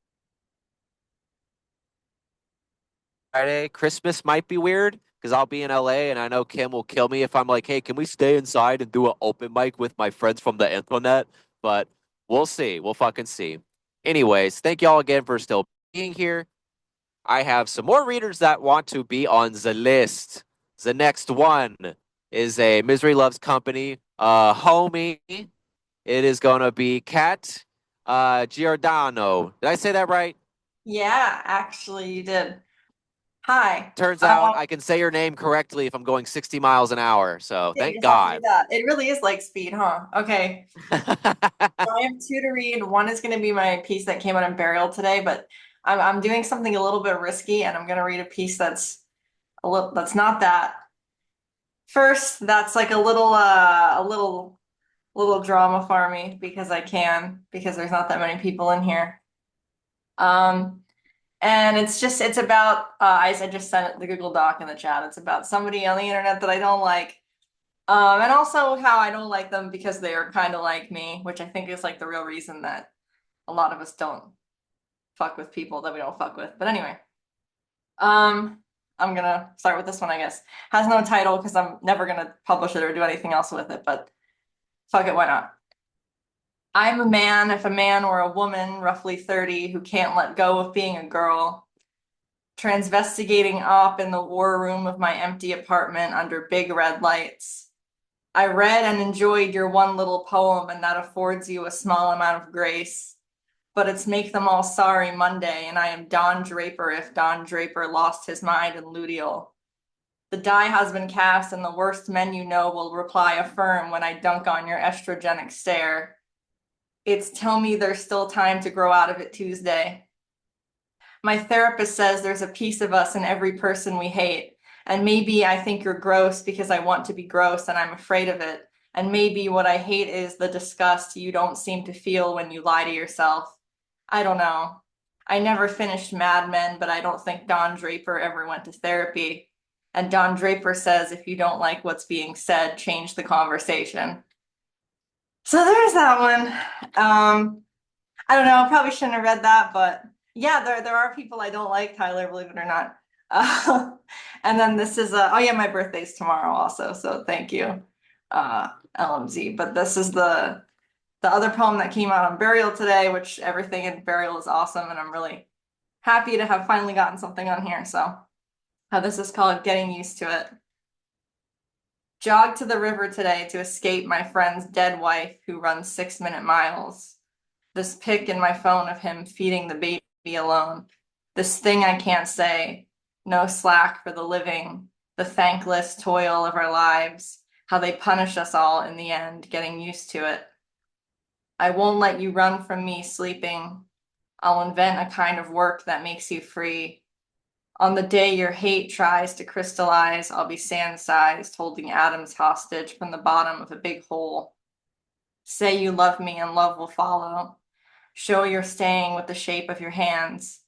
Friday. Christmas might be weird because I'll be in LA and I know Kim will kill me if I'm like, hey, can we stay inside and do an open mic with my friends from the internet? But we'll see. We'll fucking see. Anyways, thank y'all again for still being here. I have some more readers that want to be on the list. The next one is a Misery Loves Company homie. It is going to be Kat Giordano. Did I say that right? Yeah, actually, you did. Hi. Turns out I can say your name correctly if I'm going 60 miles an hour. So Yeah, you thank just have to do God. that. It really is like speed, huh? Okay. So I have two to read. One is going to be my piece that came out in Burial today, but I'm doing something a little bit risky, and I'm going to read a piece that's not that. First, that's like a little drama for me because because there's not that many people in here. And it's about I just sent the Google Doc in the chat. It's about somebody on the internet that I don't like. And also how I don't like them because they are kind of like me, which I think is like the real reason that a lot of us don't fuck with people that we don't fuck with. But anyway, I'm gonna start with this one, I guess. Has no title because I'm never gonna publish it or do anything else with it, but fuck it, why not? I'm a man if a man were a woman, roughly 30, who can't let go of being a girl. Transvestigating op in the war room of my empty apartment under big red lights. I read and enjoyed your one little poem, and that affords you a small amount of grace. But it's Make Them All Sorry Monday, and I am Don Draper if Don Draper lost his mind in luteal. The die has been cast, and the worst men you know will reply affirm when I dunk on your estrogenic stare. It's Tell Me There's Still Time to Grow Out of It Tuesday. My therapist says there's a piece of us in every person we hate. And maybe I think you're gross because I want to be gross and I'm afraid of it. And maybe what I hate is the disgust you don't seem to feel when you lie to yourself. I don't know. I never finished Mad Men, but I don't think Don Draper ever went to therapy. And Don Draper says if you don't like what's being said, change the conversation. So there's that one. I don't know, I probably shouldn't have read that, but yeah, there are people I don't like, Tyler, believe it or not. And then this is oh yeah, my birthday's tomorrow also, so thank you, LMZ. But this is the other poem that came out on Burial today, which everything in Burial is awesome, and I'm really happy to have finally gotten something on here. So this is called Getting Used to It. Jogged to the river today to escape my friend's dead wife who runs 6-minute miles. This pic in my phone of him feeding the baby alone. This thing I can't say. No slack for the living. The thankless toil of our lives. How they punish us all in the end, getting used to it. I won't let you run from me sleeping. I'll invent a kind of work that makes you free. On the day your hate tries to crystallize, I'll be sand-sized, holding atoms hostage from the bottom of a big hole. Say you love me and love will follow. Show you're staying with the shape of your hands.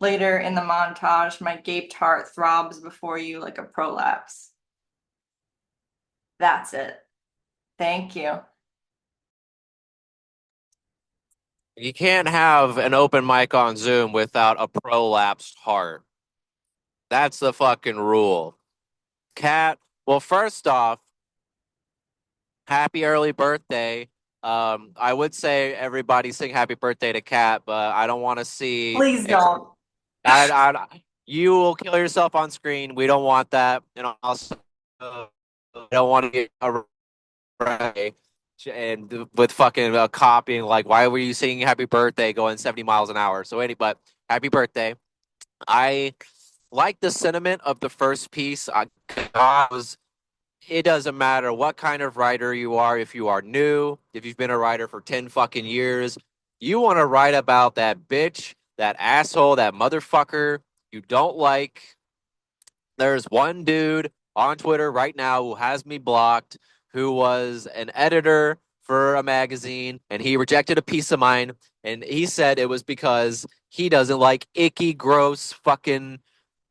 Later in the montage, my gaped heart throbs before you like a prolapse. That's it. Thank you. You can't have an open mic on Zoom without a prolapsed heart. That's the fucking rule. Kat, well, first off, happy early birthday. I would say everybody sing happy birthday to Kat, but I don't want to see. Please don't. You will kill yourself on screen. We don't want that. And also, I don't want to get arrested and with fucking copying. Like, why were you singing happy birthday going 70 miles an hour? So, but happy birthday. I like the sentiment of the first piece. It doesn't matter what kind of writer you are. If you are new, if you've been a writer for 10 fucking years, you want to write about that bitch, that asshole, that motherfucker you don't like. There's one dude on Twitter right now who has me blocked, who was an editor for a magazine, and he rejected a piece of mine, and he said it was because he doesn't like icky, gross fucking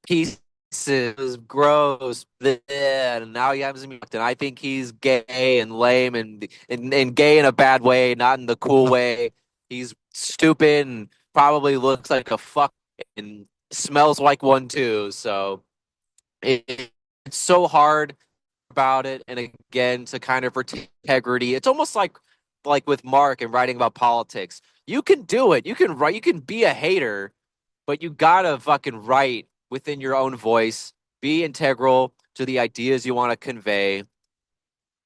pieces. Gross. And now he has me blocked, and I think he's gay and lame and gay in a bad way, not in the cool way. He's stupid and probably looks like a fuck and smells like one too. So it's so hard about it, and again to kind of integrity. It's almost like with Mark and writing about politics. You can do it. You can write. You can be a hater, but you gotta fucking write within your own voice. Be integral to the ideas you want to convey.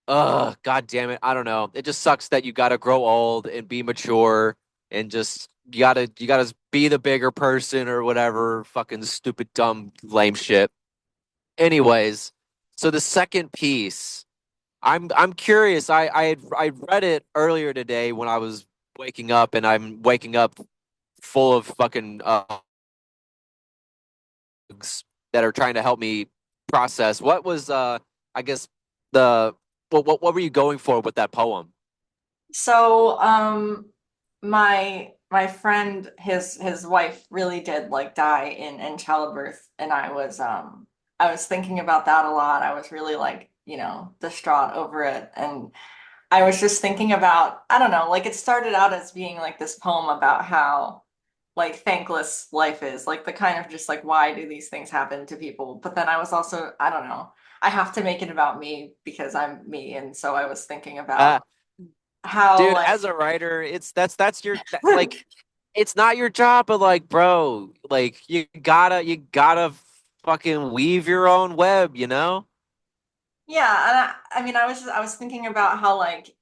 Ugh, god damn it. I don't know. It just sucks that you gotta grow old and be mature and just you gotta be the bigger person or whatever. Fucking stupid, dumb, lame shit. Anyways, so the second piece, I'm curious. I read it earlier today when I was waking up, and I'm waking up full of fucking bugs that are trying to help me process. What was I guess the what were you going for with that poem? So, my friend, his wife really did like die in childbirth, and I was thinking about that a lot. I was really like, distraught over it, and I was just thinking about, I don't know, like it started out as being like this poem about how like thankless life is, like the kind of just like why do these things happen to people? But then I was also, I don't know, I have to make it about me because I'm me, and so I was thinking Uh, about how dude, like as a writer, that's your like it's not your job, but like, bro, like you gotta fucking weave your own web, you know? yeah, and I mean I was thinking about how like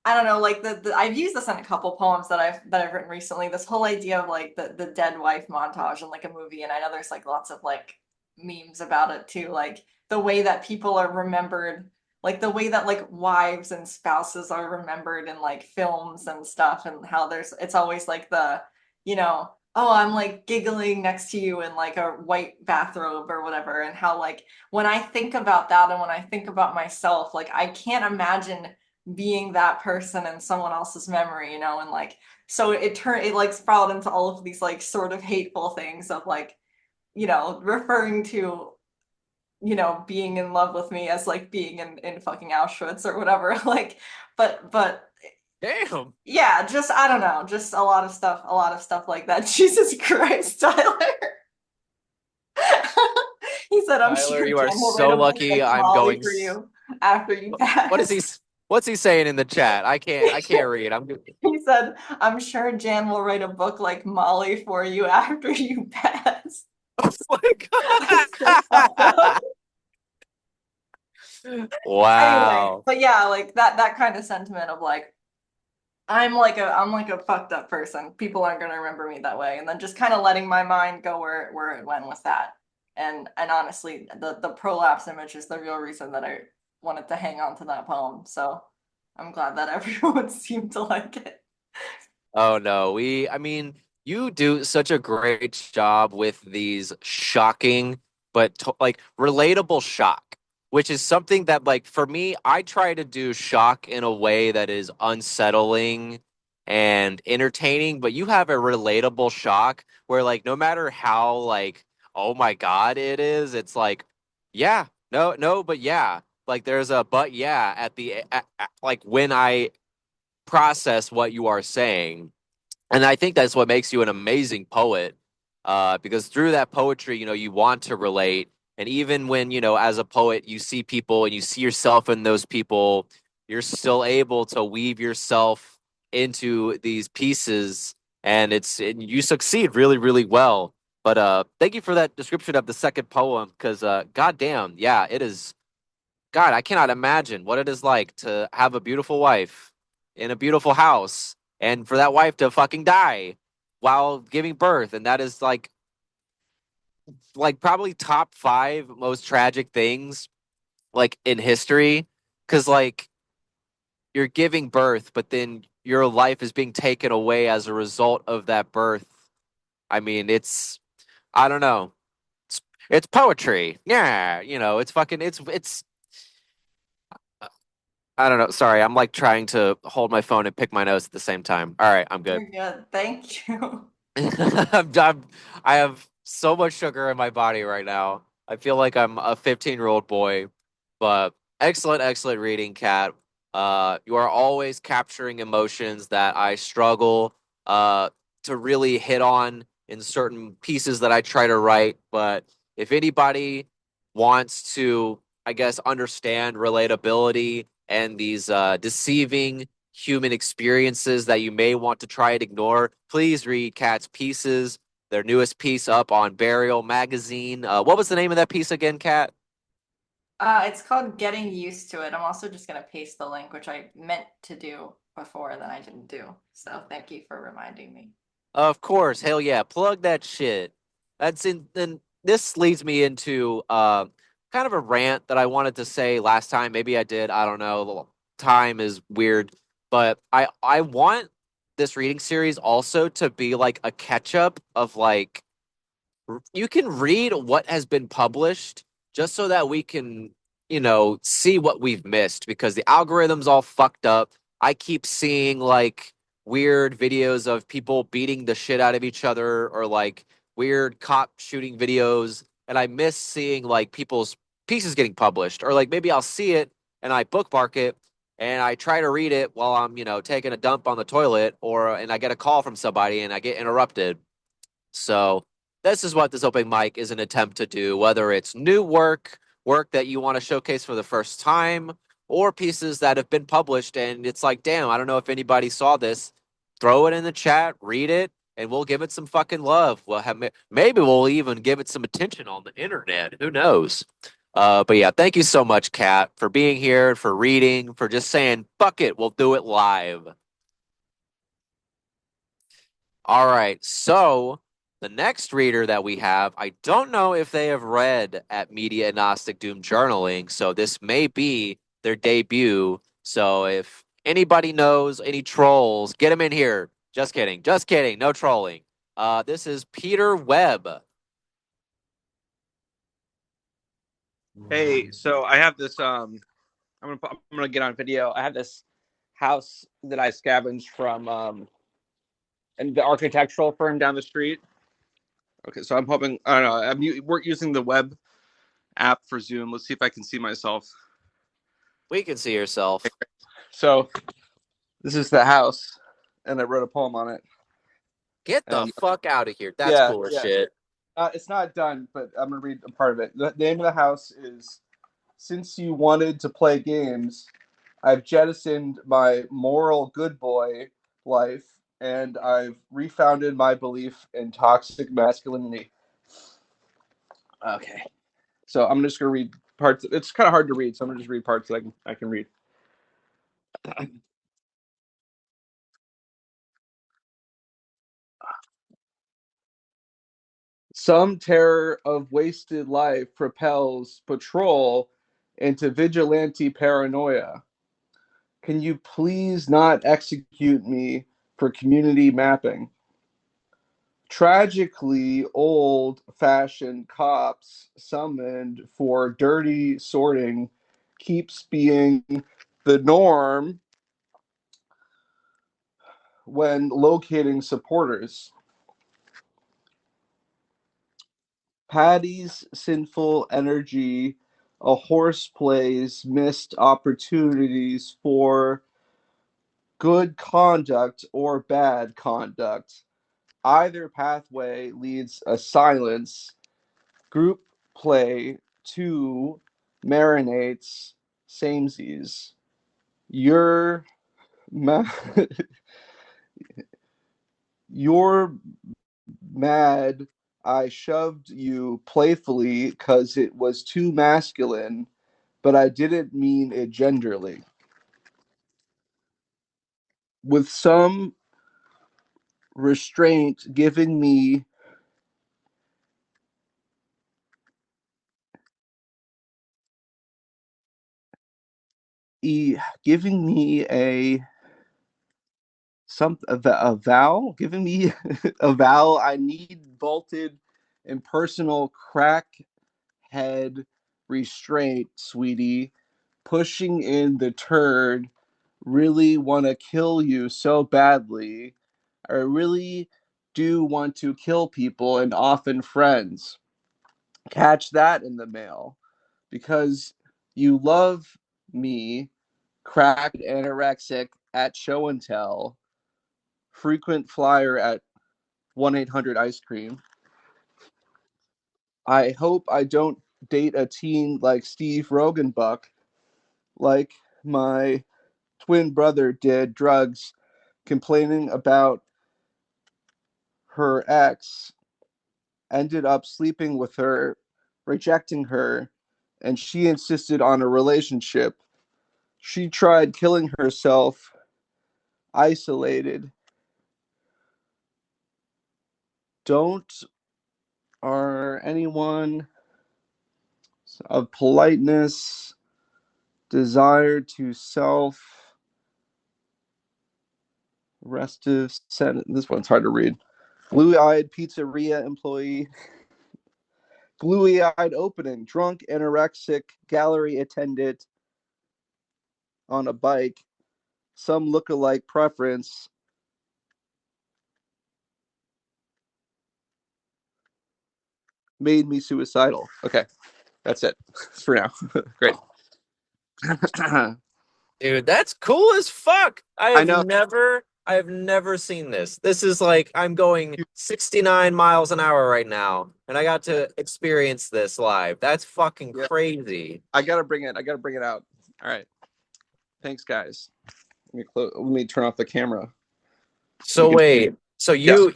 I don't know, like I've used this in a couple poems that I've written recently. This whole idea of like the dead wife montage in like a movie, and I know there's like lots of like memes about it too, like the way that people are remembered, like the way that like wives and spouses are remembered in like films and stuff, and how it's always like oh, I'm like giggling next to you in like a white bathrobe or whatever, and how like when I think about that and when I think about myself, like I can't imagine being that person in someone else's memory, and like so it like sprawled into all of these like sort of hateful things of like, referring to, being in love with me as like being in fucking Auschwitz or whatever. Like, but Damn. yeah, just I don't know, just a lot of stuff like that. Jesus Christ, Tyler. He said, I'm Tyler, sure you are Jen will write so a book lucky like I'm Molly going for you after you pass. what's he saying in the chat? I can't read. I'm He said, I'm sure Jan will write a book like Molly for you after you pass. Oh my I still fucked up. God. Anyway, Wow. but yeah, like that kind of sentiment of like I'm like a fucked up person. People aren't gonna remember me that way. And then just kind of letting my mind go where it went with that. And honestly, the prolapse image is the real reason that I wanted to hang on to that poem. So I'm glad that everyone seemed to like it. Oh no, I mean, you do such a great job with these shocking but like relatable shock, which is something that like for me, I try to do shock in a way that is unsettling and entertaining, but you have a relatable shock where like no matter how like oh my God it is, it's like yeah, no, but yeah. like there's a but yeah at the like when I process what you are saying. And I think that's what makes you an amazing poet, because through that poetry, you want to relate. And even when, as a poet, you see people and you see yourself in those people, you're still able to weave yourself into these pieces, and you succeed really, really well. But thank you for that description of the second poem, because goddamn, yeah, it is. God, I cannot imagine what it is like to have a beautiful wife in a beautiful house and for that wife to fucking die while giving birth. And that is like probably top five most tragic things like in history. Cause like you're giving birth, but then your life is being taken away as a result of that birth. I mean, I don't know. It's poetry. Yeah. It's fucking, it's I don't know. Sorry, I'm like trying to hold my phone and pick my nose at the same time. All right, I'm good. You're good. Thank you. I have so much sugar in my body right now. I feel like I'm a 15-year-old boy, but excellent, excellent reading, Kat. You are always capturing emotions that I struggle to really hit on in certain pieces that I try to write. But if anybody wants to, I guess, understand relatability and these deceiving human experiences that you may want to try and ignore, please read Kat's pieces. Their newest piece up on Burial Magazine. What was the name of that piece again, Kat? It's called Getting Used to It. I'm also just gonna paste the link, which I meant to do before, then I didn't do. So thank you for reminding me. Of course, hell yeah, plug that shit. Then this leads me into kind of a rant that I wanted to say last time. Maybe I did. I don't know. Time is weird, but I want this reading series also to be like a catch up of like you can read what has been published just so that we can, see what we've missed because the algorithm's all fucked up. I keep seeing like weird videos of people beating the shit out of each other or like weird cop shooting videos. And I miss seeing like people's pieces getting published or like maybe I'll see it and I bookmark it and I try to read it while I'm, taking a dump on the toilet and I get a call from somebody and I get interrupted. So this is what this open mic is an attempt to do, whether it's new work that you want to showcase for the first time, or pieces that have been published and it's like, damn, I don't know if anybody saw this. Throw it in the chat, read it, and we'll give it some fucking love. Maybe we'll even give it some attention on the internet. Who knows? But yeah, thank you so much, Kat, for being here, for reading, for just saying, fuck it, we'll do it live. All right. So the next reader that we have, I don't know if they have read at Media Agnostic Doom Journaling. So this may be their debut. So if anybody knows any trolls, get them in here. Just kidding. Just kidding. No trolling. This is Peter Webb. Hey, so I have this. I'm gonna get on video. I have this house that I scavenged from and the architectural firm down the street. Okay, so I'm hoping I don't know. We're using the Webb app for Zoom. Let's see if I can see myself. We can see yourself. So this is the house, and I wrote a poem on it. Get the And fuck out of here. That's yeah, cool as yeah. shit. It's not done, but I'm gonna read a part of it. The name of the house is "Since You Wanted to Play Games, I've jettisoned my moral good boy life, and I've refounded my belief in toxic masculinity." Okay, so I'm just gonna read parts. It's kind of hard to read, so I'm gonna just read parts that I can read. Some terror of wasted life propels patrol into vigilante paranoia. Can you please not execute me for community mapping? Tragically, old fashioned cops summoned for dirty sorting keeps being the norm when locating supporters. Patty's sinful energy a horse plays missed opportunities for good conduct or bad conduct. Either pathway leads a silence. Group play 2 marinates samesies. You're you're mad I shoved you playfully because it was too masculine, but I didn't mean it genderly. With some restraint giving me giving me a vowel, giving me a vowel I need vaulted impersonal crackhead restraint, sweetie, pushing in the turd, really want to kill you so badly. I really do want to kill people and often friends. Catch that in the mail because you love me, cracked anorexic at show and tell, frequent flyer at 1-800 ice cream. I hope I don't date a teen like Steve Rogenbuck, like my twin brother did drugs, complaining about her ex, ended up sleeping with her, rejecting her, and she insisted on a relationship. She tried killing herself, isolated. Don't are anyone of politeness, desire to self, restive sentence. This one's hard to read. Blue-eyed pizzeria employee, glooey-eyed opening, drunk anorexic gallery attendant on a bike, some look-alike preference, made me suicidal. Okay, that's it for now. Great. Dude, that's cool as fuck. I know. I have never seen this. This is like I'm going 69 miles an hour right now, and I got to experience this live. That's fucking Yeah. crazy. I gotta bring it out. All right. Thanks, guys. Let me turn off the camera. So wait, so Yeah.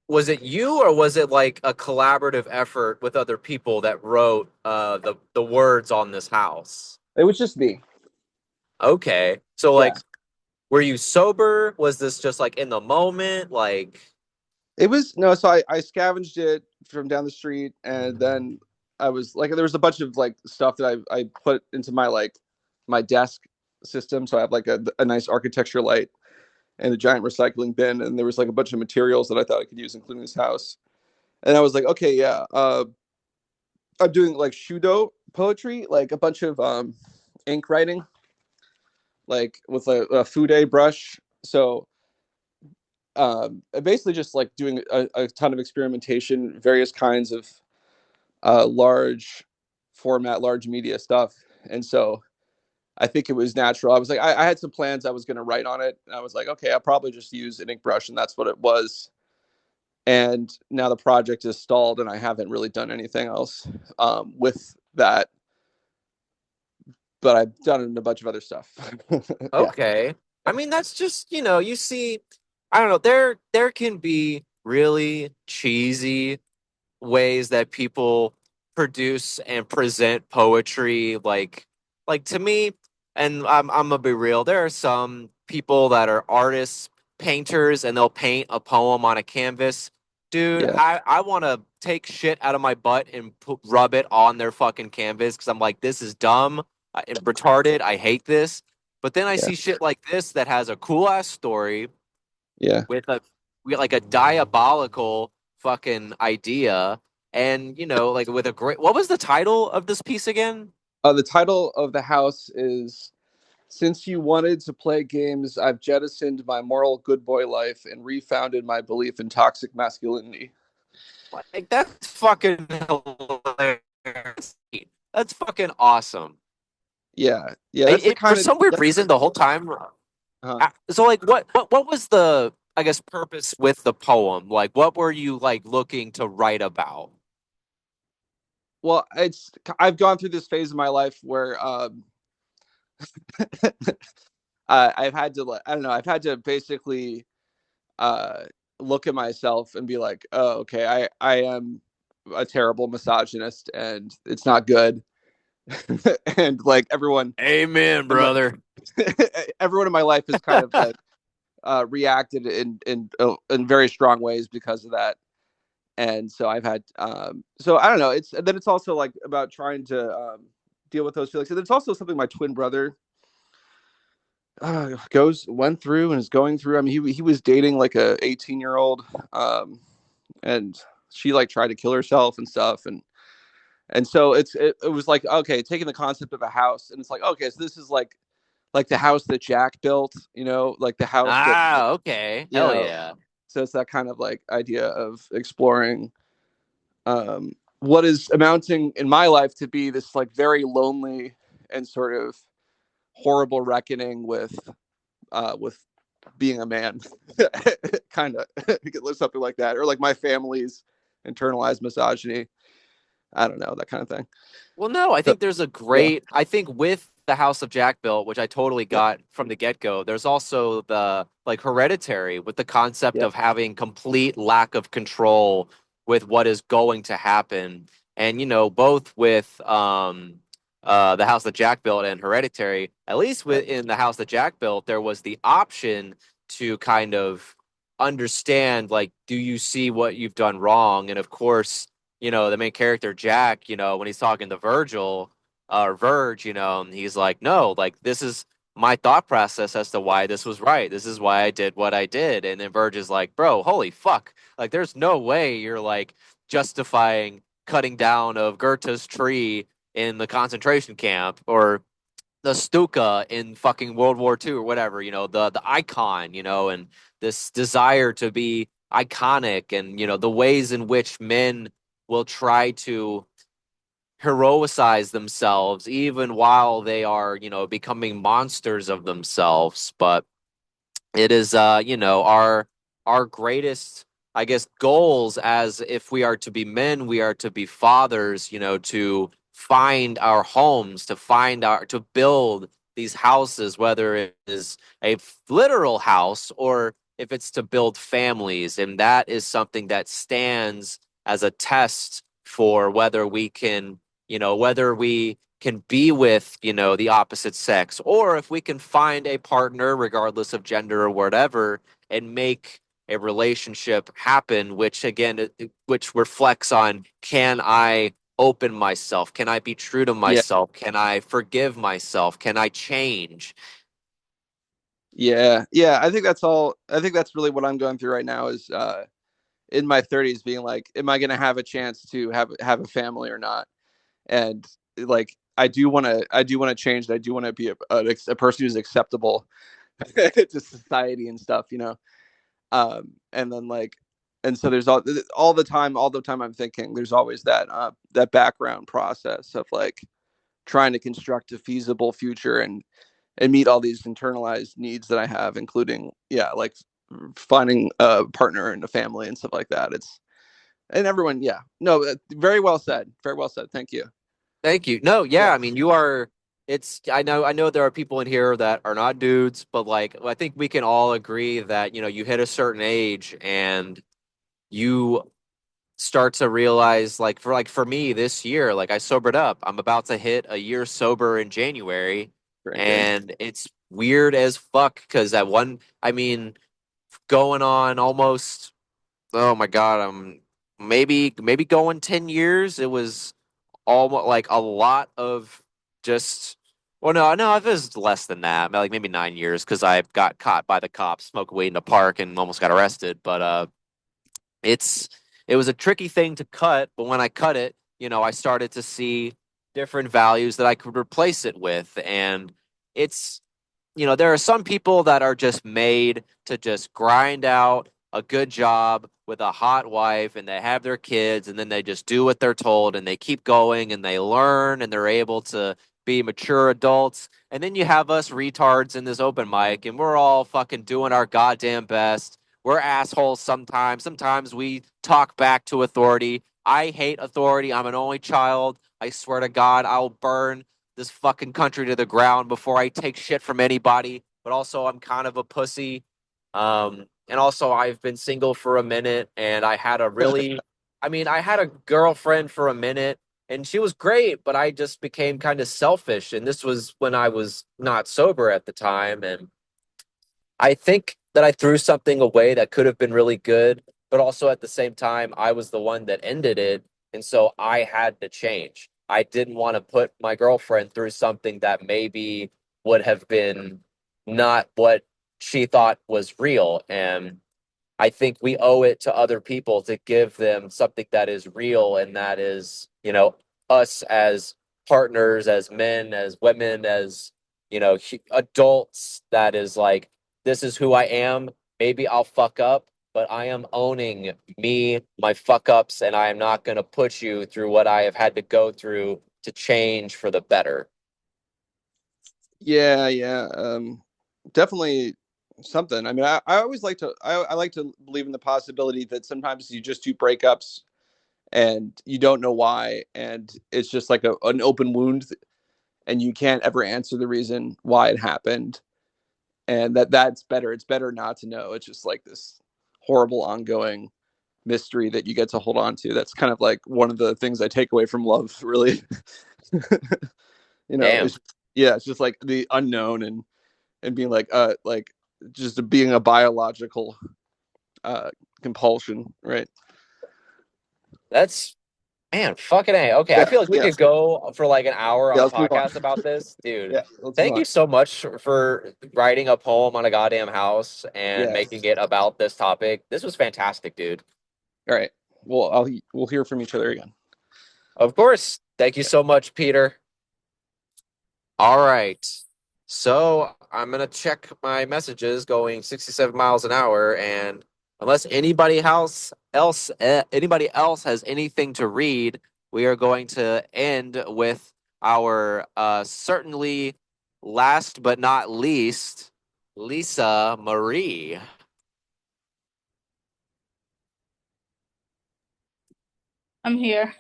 was it you or was it like a collaborative effort with other people that wrote the words on this house? It was just me. Okay. So Yeah. like were you sober? Was this just like in the moment? Like It was no, so I scavenged it from down the street, and then I was like, there was a bunch of like stuff that I put into my desk system. So I have like a nice architecture light and a giant recycling bin, and there was like a bunch of materials that I thought I could use, including this house. And I was like, okay, yeah, I'm doing like shudo poetry, like a bunch of ink writing, like with a fude brush. So basically just like doing a ton of experimentation, various kinds of large format, large media stuff. And so I think it was natural. I was like, I had some plans I was going to write on it. And I was like, okay, I'll probably just use an ink brush. And that's what it was. And now the project is stalled and I haven't really done anything else with that. But I've done a bunch of other stuff. Yeah. okay. I mean that's just, you see I don't know, there can be really cheesy ways that people produce and present poetry like to me, and I'm gonna be real, there are some people that are artists, painters, and they'll paint a poem on a canvas. Dude, Yeah. I want to take shit out of my butt and rub it on their fucking canvas because I'm like, this is dumb and retarded. I hate this. But then I Yeah. see shit like this that has a cool ass story Yeah. with like a diabolical fucking idea, and like with a great, what was the title of this piece again? The title of the house is Since You Wanted to Play Games, I've Jettisoned My Moral Good Boy Life and Refounded My Belief in Toxic Masculinity. Like that's fucking hilarious. That's fucking awesome. Yeah, that's the For kind of some weird reason, the whole time. So, like, what was the, I guess, purpose with the poem? Like, what were you like looking to write about? well, I've gone through this phase of my life where I've had to I don't know, I've had to basically uh look at myself and be like, oh, okay, I am a terrible misogynist and it's not good. And like Amen, in my brother. everyone in my life has kind of like reacted in very strong ways because of that. And so I've had so I don't know, it's also like about trying to deal with those feelings. And it's also something my twin brother went through and is going through. I mean, he was dating like a 18-year-old, and she like tried to kill herself and stuff, and so it was like, okay, taking the concept of a house, and it's like, okay, so this is like the house that Jack built, like the house that, Okay. you Hell know yeah. so it's that kind of like idea of exploring what is amounting in my life to be this like very lonely and sort of horrible reckoning with being a man. Kind of something like that, or like my family's internalized misogyny. I don't know, that kind of thing. Well, no, I So, think there's a yeah, great. I think with the House of Jack built, which I totally yeah, got from the get go. There's also the like Hereditary with the concept yeah, of having complete lack of control with what is going to happen, and both with the House that Jack built and Hereditary. At least yeah, within the House that Jack built, there was the option to kind of understand, like, do you see what you've done wrong? And of course, the main character, Jack, when he's talking to Virgil or Verge, he's like, no, like, this is my thought process as to why this was right. This is why I did what I did. And then Verge is like, bro, holy fuck. Like, there's no way you're like justifying cutting down of Goethe's tree in the concentration camp or the Stuka in fucking World War II or whatever, the icon, and this desire to be iconic and, the ways in which men will try to heroicize themselves even while they are, becoming monsters of themselves. But it is our greatest, I guess, goals as if we are to be men, we are to be fathers, to find our homes, to build these houses, whether it is a literal house or if it's to build families. And that is something that stands as a test for whether we can be with, the opposite sex, or if we can find a partner, regardless of gender or whatever, and make a relationship happen, which again, which reflects on, can I open myself? Can I be true to yeah, myself? Can I forgive myself? Can I change? yeah. I think that's really what I'm going through right now is in my 30s being like, am I going to have a chance to have a family or not? And like I do want to change. I do want to be a person who's acceptable to society and stuff, and then like, and so there's all the time I'm thinking there's always that background process of like trying to construct a feasible future and meet all these internalized needs that I have, including, yeah, like finding a partner and a family and stuff like that. And everyone, yeah, no, very well said, very well said, thank you. Thank you. No, yeah, Yeah, I mean, you are. I know there are people in here that are not dudes, but like, I think we can all agree that, you hit a certain age and you start to realize, like for me this year, like, I sobered up. I'm about to hit a year sober in January, very good. and it's weird as fuck because I mean, going on almost, oh my God, I'm maybe going 10 years. It was almost like a lot of just, well, no, it was less than that, like maybe 9 years, because I got caught by the cops smoking weed in a park and almost got arrested. But it's it was a tricky thing to cut, but when I cut it, I started to see different values that I could replace it with. And it's, there are some people that are just made to just grind out a good job with a hot wife and they have their kids and then they just do what they're told and they keep going and they learn and they're able to be mature adults. And then you have us retards in this open mic and we're all fucking doing our goddamn best. We're assholes sometimes. Sometimes we talk back to authority. I hate authority. I'm an only child. I swear to God, I'll burn this fucking country to the ground before I take shit from anybody. But also, I'm kind of a pussy. And also, I've been single for a minute, and I had a really, I mean, I had a girlfriend for a minute, and she was great, but I just became kind of selfish. And this was when I was not sober at the time. And I think that I threw something away that could have been really good, but also at the same time, I was the one that ended it. And so I had to change. I didn't want to put my girlfriend through something that maybe would have been not what she thought was real. And I think we owe it to other people to give them something that is real and that is, us as partners, as men, as women, as, adults, that is like, this is who I am. Maybe I'll fuck up, but I am owning me, my fuck ups, and I am not going to put you through what I have had to go through to change for the better. Yeah. Definitely something. I mean, I always like to I like to believe in the possibility that sometimes you just do breakups and you don't know why, and it's just like an open wound, and you can't ever answer the reason why it happened, and that's better. It's better not to know. It's just like this horrible ongoing mystery that you get to hold on to. That's kind of like one of the things I take away from love, really. Damn. It's it's just like the unknown and being like just being a biological compulsion, right? That's Man, fucking A. Okay, I feel like we Yeah. could go for like an hour on a Let's move on. podcast about this. Dude, Yeah, let's move thank on. you so much for writing a poem on a goddamn house and Yes. making it about this topic. This was fantastic, dude. All right. Well, we'll hear from each other again. Of course. Thank you so much, Peter. All right. So I'm gonna check my messages going 67 miles an hour, and unless anybody else has anything to read, we are going to end with our certainly last but not least, Lisa Marie. I'm here.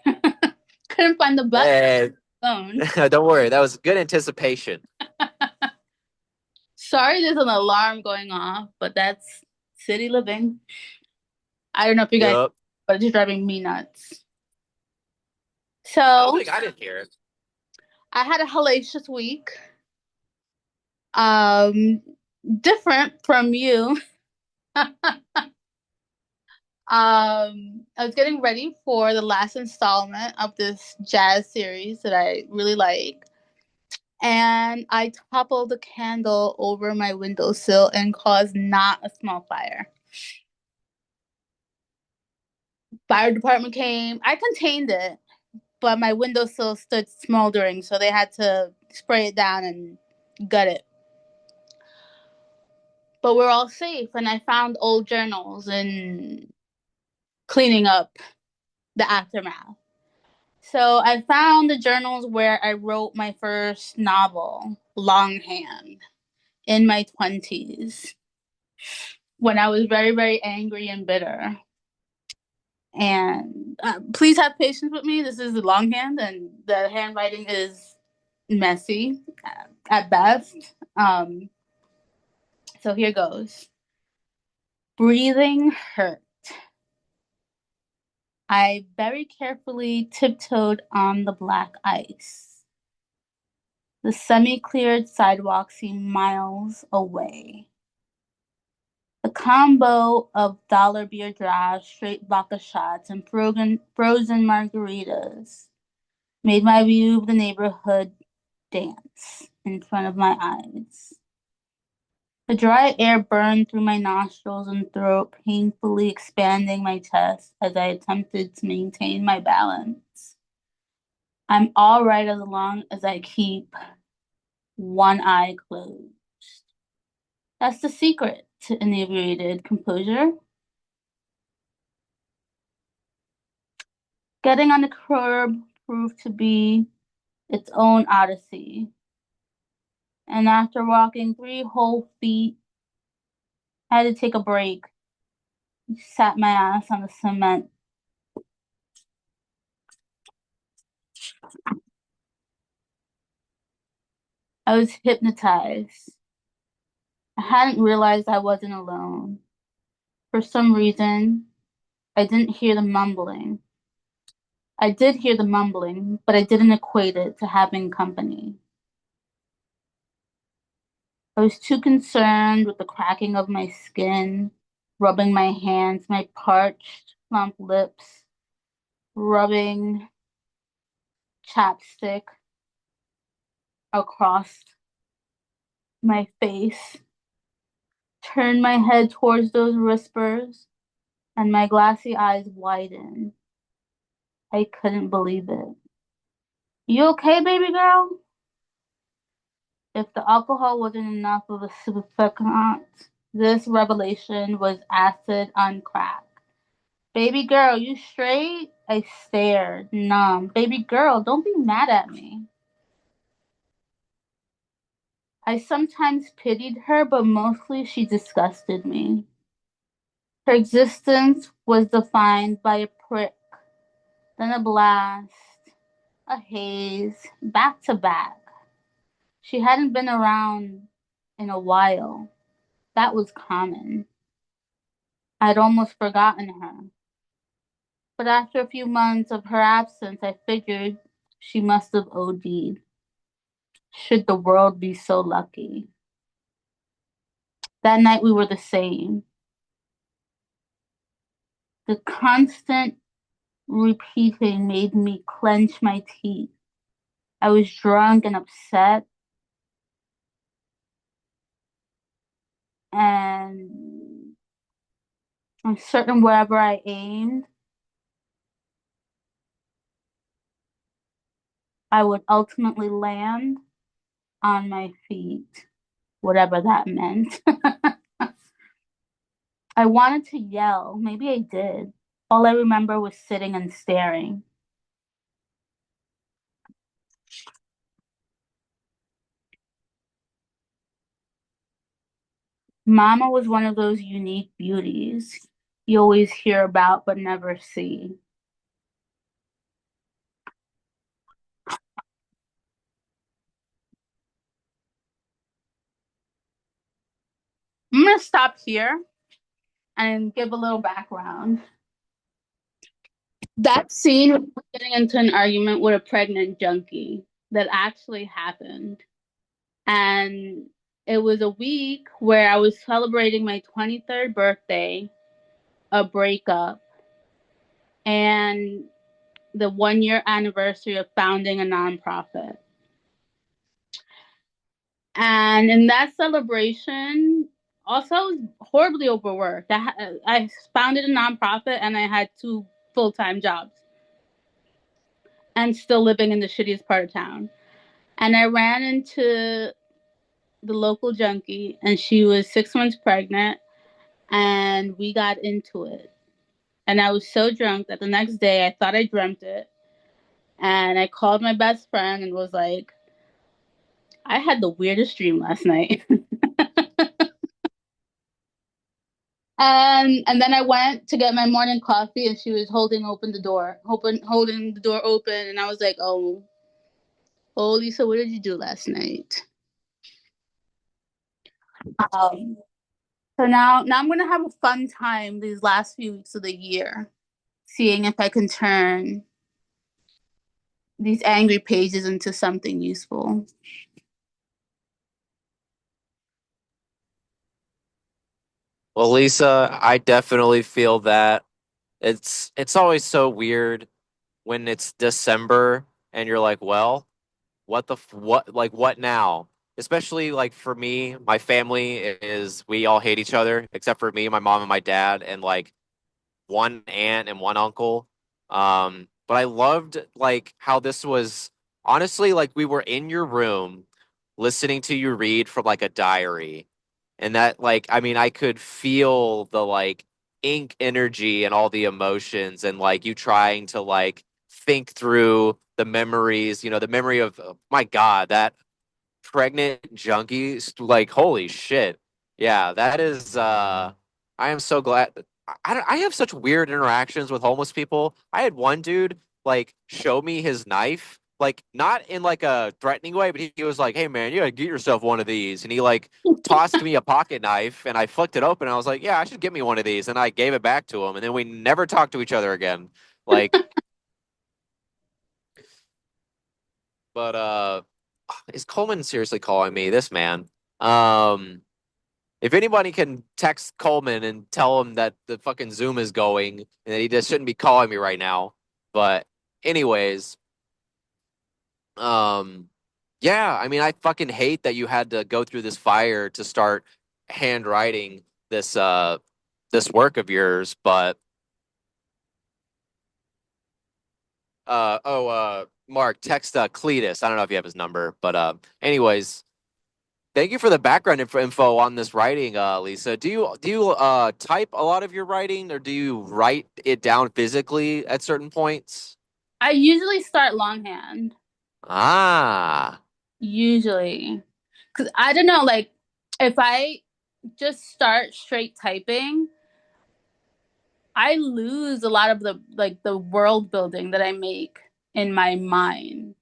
Couldn't find the button. Hey, Phone. don't worry, that was good anticipation. Sorry, there's an alarm going off, but that's city living. I don't know if you guys, Yep. but it's driving me nuts. I So don't think I didn't hear it. I had a hellacious week. Different from you. I was getting ready for the last installment of this jazz series that I really like. And I toppled a candle over my windowsill and caused not a small fire. Fire department came. I contained it, but my windowsill stood smoldering, so they had to spray it down and gut it. But we're all safe, and I found old journals and cleaning up the aftermath. So I found the journals where I wrote my first novel, Longhand, in my 20s, when I was very, very angry and bitter. And please have patience with me. This is the longhand, and the handwriting is messy at best. So here goes. Breathing hurt. I very carefully tiptoed on the black ice. The semi-cleared sidewalk seemed miles away. The combo of dollar beer draws, straight vodka shots, and frozen margaritas made my view of the neighborhood dance in front of my eyes. The dry air burned through my nostrils and throat, painfully expanding my chest as I attempted to maintain my balance. I'm all right as long as I keep one eye closed. That's the secret to inebriated composure. Getting on the curb proved to be its own odyssey. And after walking 3 whole feet, I had to take a break. Sat my ass on the cement. I was hypnotized. I hadn't realized I wasn't alone. For some reason, I didn't hear the mumbling. I did hear the mumbling, but I didn't equate it to having company. I was too concerned with the cracking of my skin, rubbing my hands, my parched, plump lips, rubbing chapstick across my face, turned my head towards those whispers, and my glassy eyes widened. I couldn't believe it. You okay, baby girl? If the alcohol wasn't enough of a suffocant, this revelation was acid on crack. Baby girl, you straight? I stared, numb. Baby girl, don't be mad at me. I sometimes pitied her, but mostly she disgusted me. Her existence was defined by a prick, then a blast, a haze, back to back. She hadn't been around in a while. That was common. I'd almost forgotten her. But after a few months of her absence, I figured she must have OD'd. Should the world be so lucky? That night we were the same. The constant repeating made me clench my teeth. I was drunk and upset, and I'm certain wherever I aimed, I would ultimately land on my feet, whatever that meant. I wanted to yell. Maybe I did. All I remember was sitting and staring. Mama was one of those unique beauties you always hear about but never see. I'm going to stop here and give a little background. That scene was getting into an argument with a pregnant junkie that actually happened. And it was a week where I was celebrating my 23rd birthday, a breakup, and the 1 year anniversary of founding a nonprofit. And in that celebration, also I was horribly overworked. I founded a nonprofit and I had 2 full-time jobs and still living in the shittiest part of town. And I ran into the local junkie and she was 6 months pregnant and we got into it. And I was so drunk that the next day I thought I dreamt it. And I called my best friend and was like, I had the weirdest dream last night. And then I went to get my morning coffee, and she was holding the door open, and I was like, "Oh, Lisa, what did you do last night?" Um, so now I'm gonna have a fun time these last few weeks of the year, seeing if I can turn these angry pages into something useful. Well, Lisa, I definitely feel that it's always so weird when it's December and you're like, well, what now? Especially like for me, my family is we all hate each other except for me, my mom and my dad and like one aunt and one uncle. But I loved like how this was honestly like we were in your room listening to you read from like a diary. And that like I mean I could feel the like ink energy and all the emotions and like you trying to like think through the memories, the memory of, my God, that pregnant junkie, like, holy shit. Yeah, that is, I am so glad. I have such weird interactions with homeless people. I had one dude, like, show me his knife, like, not in, like, a threatening way, but he was like, hey, man, you gotta get yourself one of these. And he, like, tossed me a pocket knife, and I flicked it open. And I was like, yeah, I should get me one of these. And I gave it back to him. And then we never talked to each other again. Like, but, is Coleman seriously calling me? This man. Um, if anybody can text Coleman and tell him that the fucking Zoom is going and that he just shouldn't be calling me right now. But anyways, um, yeah, I mean, I fucking hate that you had to go through this fire to start handwriting this work of yours. But Mark, text Cletus. I don't know if you have his number, but anyways. Thank you for the background info on this writing, Lisa. Do you type a lot of your writing, or do you write it down physically at certain points? I usually start longhand. Ah, Usually. Because I don't know, like, if I just start straight typing, I lose a lot of the world building that I make in my mind.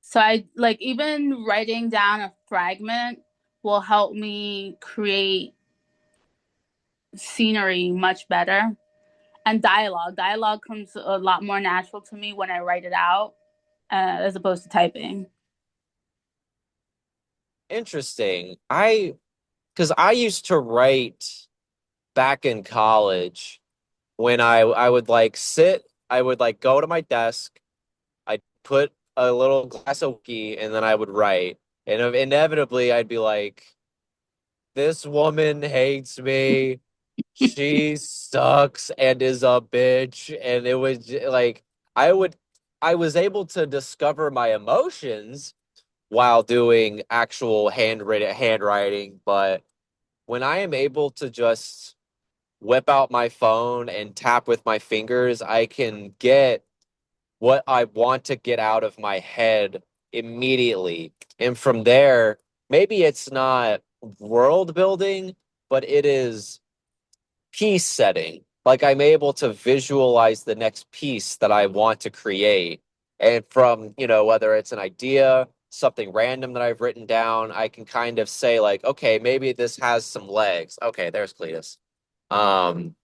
So I like even writing down a fragment will help me create scenery much better. And dialogue. Dialogue comes a lot more natural to me when I write it out as opposed to typing. interesting. Because I used to write back in college when I would like sit, I would like go to my desk, I'd put a little glass of whiskey, and then I would write. And inevitably, I'd be like, this woman hates me. She sucks and is a bitch. And it was like I would I was able to discover my emotions while doing actual handwriting, but when I am able to just whip out my phone and tap with my fingers, I can get what I want to get out of my head immediately. And from there, maybe it's not world building, but it is piece setting. Like I'm able to visualize the next piece that I want to create. And from, whether it's an idea, something random that I've written down, I can kind of say like, okay, maybe this has some legs. Okay, there's Cletus. Um,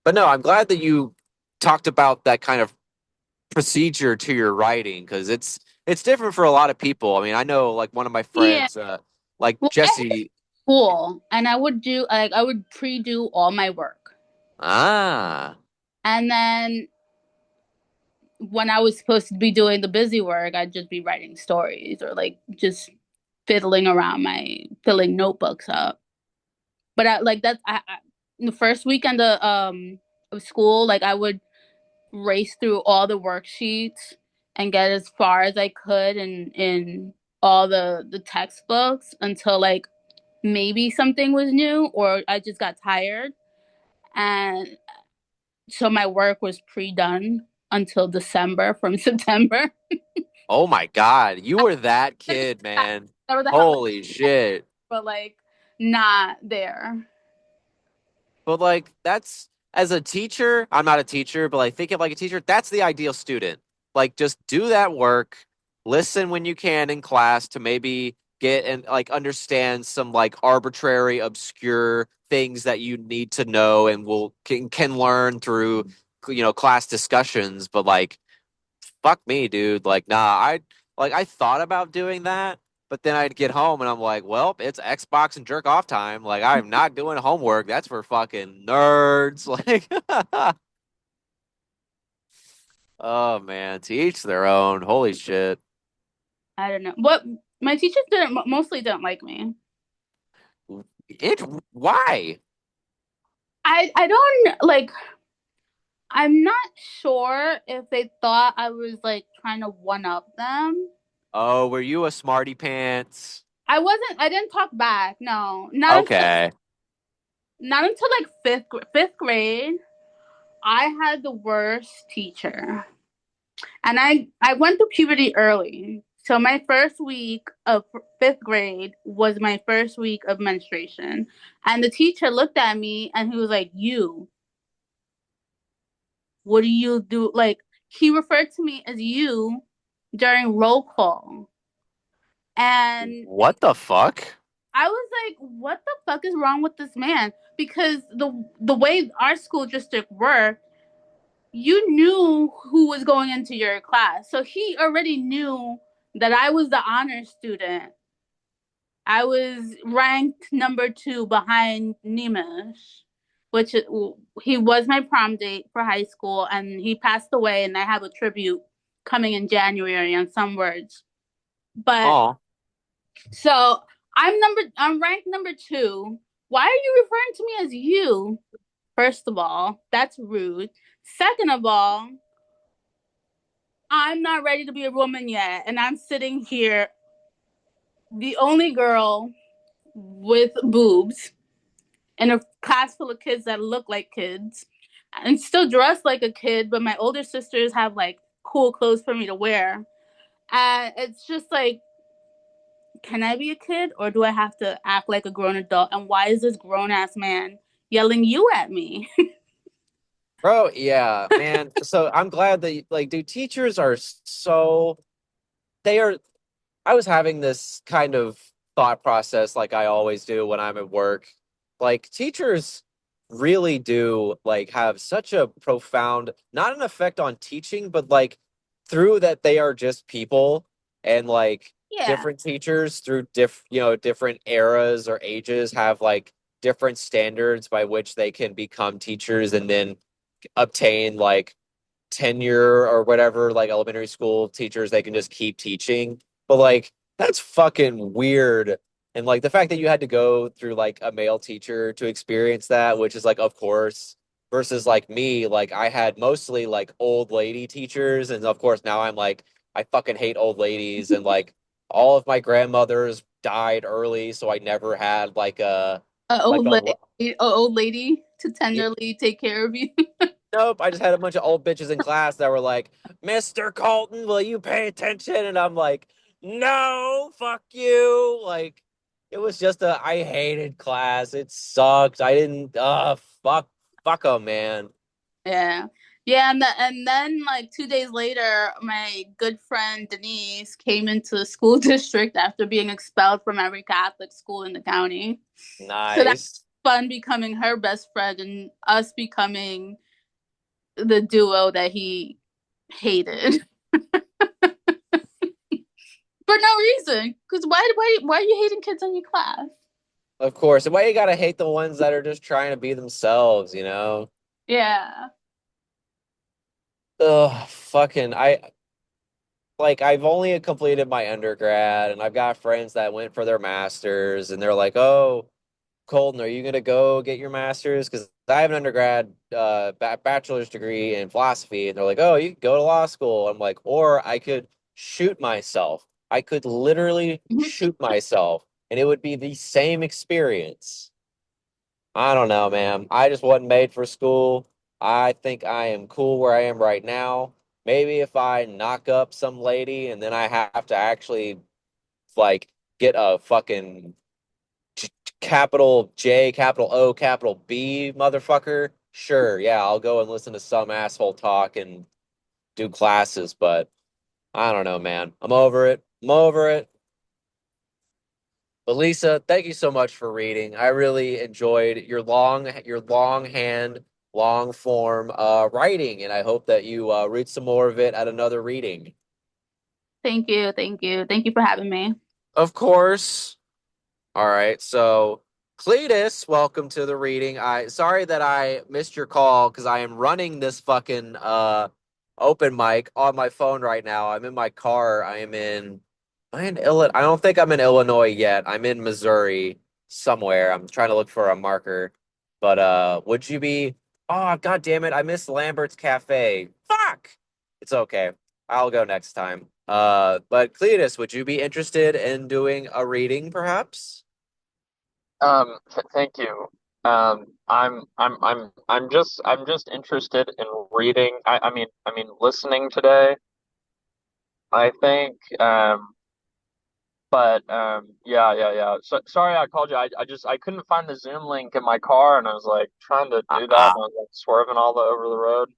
but no, I'm glad that you talked about that kind of procedure to your writing because it's different for a lot of people. I mean, I know like one of my Yeah. friends, like Well, I had Jesse. school and I would pre-do all my work. Ah, And then when I was supposed to be doing the busy work, I'd just be writing stories or like just fiddling around filling notebooks up. But the first weekend of school, like I would race through all the worksheets and get as far as I could in all the textbooks until like maybe something was new or I just got tired. And so my work was pre-done until December from September. oh my God, you were that kid, man. Whatever the hell, Holy shit. but like not there. But like that's as a teacher, I'm not a teacher, but like think of like a teacher, that's the ideal student. Like just do that work, listen when you can in class to maybe get and like understand some like arbitrary, obscure things that you need to know and can learn through class discussions. But like fuck me, dude. Like, nah, I thought about doing that, but then I'd get home and I'm like, well, it's Xbox and jerk off time. Like, I'm not doing homework. That's for fucking nerds. Like, oh man, to each their own. Holy shit. I don't know. What my teachers didn't mostly didn't like me. It why? I don't like I'm not sure if they thought I was like trying to one up them. Oh, were you a smarty pants? I didn't talk back. No. Not until Okay. like fifth grade. I had the worst teacher. And I went through puberty early. So my first week of fifth grade was my first week of menstruation. And the teacher looked at me and he was like, "You, what do you do?" Like, he referred to me as you during roll call. And What the fuck? I was like, what the fuck is wrong with this man? Because the way our school district worked, you knew who was going into your class. So he already knew that I was the honor student. I was ranked number 2 behind Nimish, which he was my prom date for high school, and he passed away. And I have a tribute coming in January on some words. But Oh, so I'm ranked number 2. Why are you referring to me as you? First of all, that's rude. Second of all, I'm not ready to be a woman yet, and I'm sitting here, the only girl with boobs, in a class full of kids that look like kids, and still dressed like a kid, but my older sisters have like cool clothes for me to wear. And it's just like, can I be a kid or do I have to act like a grown adult? And why is this grown ass man yelling you at me? bro, yeah, man. So I'm glad that like, dude, teachers are so they are. I was having this kind of thought process like I always do when I'm at work. Like teachers really do like have such a profound, not an effect on teaching, but like through that they are just people and like Yeah. different teachers through different eras or ages have like different standards by which they can become teachers and then obtain like tenure or whatever, like elementary school teachers, they can just keep teaching. But like that's fucking weird. And like the fact that you had to go through like a male teacher to experience that, which is like, of course, versus like me, like I had mostly like old lady teachers. And of course, now I'm like, I fucking hate old ladies. And like all of my grandmothers died early. So I never had A like old a, lady, a old lady to yeah, tenderly take care of you. nope, I just had a bunch of old bitches in class that were like, Mr. Colton, will you pay attention? And I'm like, no, fuck you. Like, it was just I hated class. It sucked. I didn't, fuck 'em, man. Yeah. Yeah, and then like 2 days later, my good friend Denise came into the school district after being expelled from every Catholic school in the county. So that's Nice. fun, becoming her best friend and us becoming the duo that he hated for no reason. Because why are you hating kids in your class? Of course. And why you gotta hate the ones that are just trying to be themselves, you know? Yeah. Ugh, fucking, I've only completed my undergrad and I've got friends that went for their masters and they're like, oh, Colton, are you gonna go get your master's? Because I have an undergrad bachelor's degree in philosophy, and they're like, "Oh, you can go to law school." I'm like, or I could shoot myself. I could literally shoot myself, and it would be the same experience. I don't know, man. I just wasn't made for school. I think I am cool where I am right now. Maybe if I knock up some lady and then I have to actually like get a fucking capital J, capital O, capital B, motherfucker. Sure, yeah, I'll go and listen to some asshole talk and do classes, but I don't know, man. I'm over it. I'm over it. But Lisa, thank you so much for reading. I really enjoyed your long hand, long form writing, and I hope that you read some more of it at another reading. Thank you. Thank you. Thank you for having me. Of course. All right, so Cletus, welcome to the reading. I sorry that I missed your call because I am running this fucking open mic on my phone right now. I'm in my car. I in Illinois. I don't think I'm in Illinois yet. I'm in Missouri somewhere. I'm trying to look for a marker. But would you be Oh, god damn it. I missed Lambert's Cafe. Fuck. It's okay. I'll go next time. But Cletus, would you be interested in doing a reading perhaps? Thank you. I'm just interested in reading. I mean, listening today. I think. But yeah, yeah, yeah. So sorry, I called you. I couldn't find the Zoom link in my car, and I was like trying to do that, and I was like swerving over the road.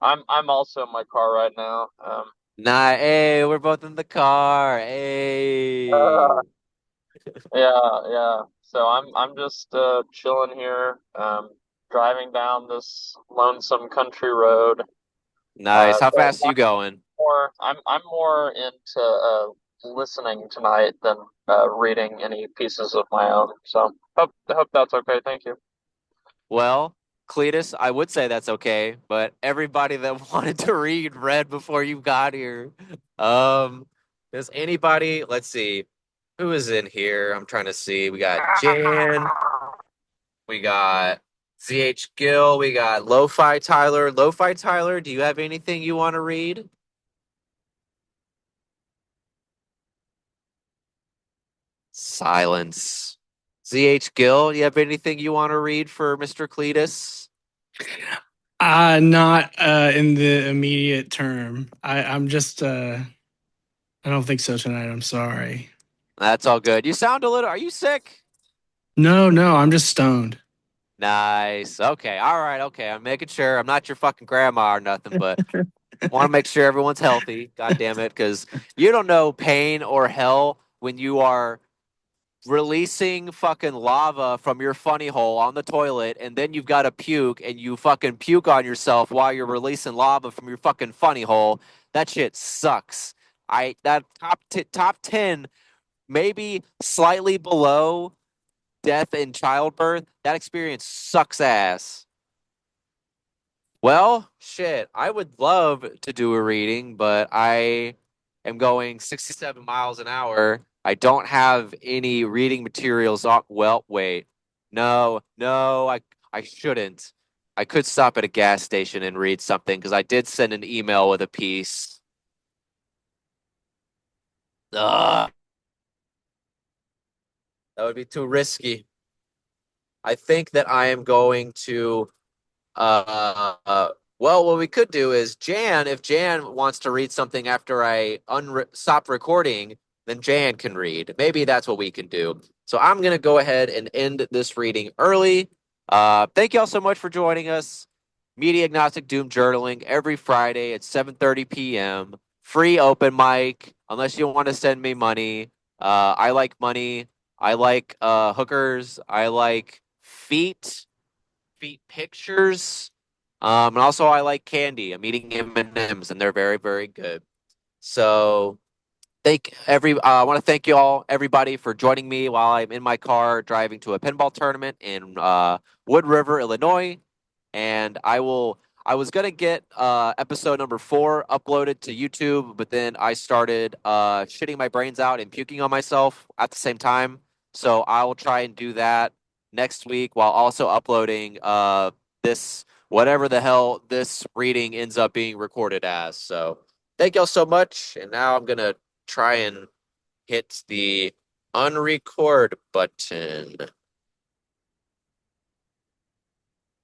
I'm also in my car right now. Nah, hey, we're both in the car. Hey. Yeah, yeah. So I'm just chilling here, driving down this lonesome country road. Nice. How So fast you going? I'm more into listening tonight than reading any pieces of my own. So hope that's okay. Thank you. Well, Cletus, I would say that's okay, but everybody that wanted to read before you got here. Um, does anybody, let's see, who is in here? I'm trying to see. We got Jan, we got ZH Gill, we got Lo-Fi Tyler. Lo-Fi Tyler, do you have anything you want to read? Silence. ZH Gill, do you have anything you want to read for Mr. Cletus? Not in the immediate term. I'm just I don't think so tonight. I'm sorry. That's all good. You sound a little, are you sick? No, I'm just stoned. Nice. Okay. All right. Okay. I'm making sure I'm not your fucking grandma or nothing, but want to make sure everyone's healthy. God damn it. Because you don't know pain or hell when you are releasing fucking lava from your funny hole on the toilet and then you've got to puke and you fucking puke on yourself while you're releasing lava from your fucking funny hole. That shit sucks. That top 10, maybe slightly below death in childbirth, that experience sucks ass. Well, shit, I would love to do a reading, but I am going 67 miles an hour. I don't have any reading materials on. Well, wait. No, I shouldn't. I could stop at a gas station and read something because I did send an email with a piece. Ugh, that would be too risky. I think that I am going to well, what we could do is if Jan wants to read something after I stop recording, then Jan can read. Maybe that's what we can do. So I'm gonna go ahead and end this reading early. Thank you all so much for joining us. Media Agnostic Doom Journaling every Friday at 7:30 p.m. Free open mic, unless you want to send me money. I like money. I like hookers. I like feet pictures. And also I like candy. I'm eating M&Ms, and they're very, very good. So I want to thank you all, everybody, for joining me while I'm in my car driving to a pinball tournament in Wood River, Illinois. And I was gonna get episode number 4 uploaded to YouTube, but then I started shitting my brains out and puking on myself at the same time. So I will try and do that next week while also uploading this whatever the hell this reading ends up being recorded as. So thank y'all so much. And now I'm gonna try and hit the unrecord button.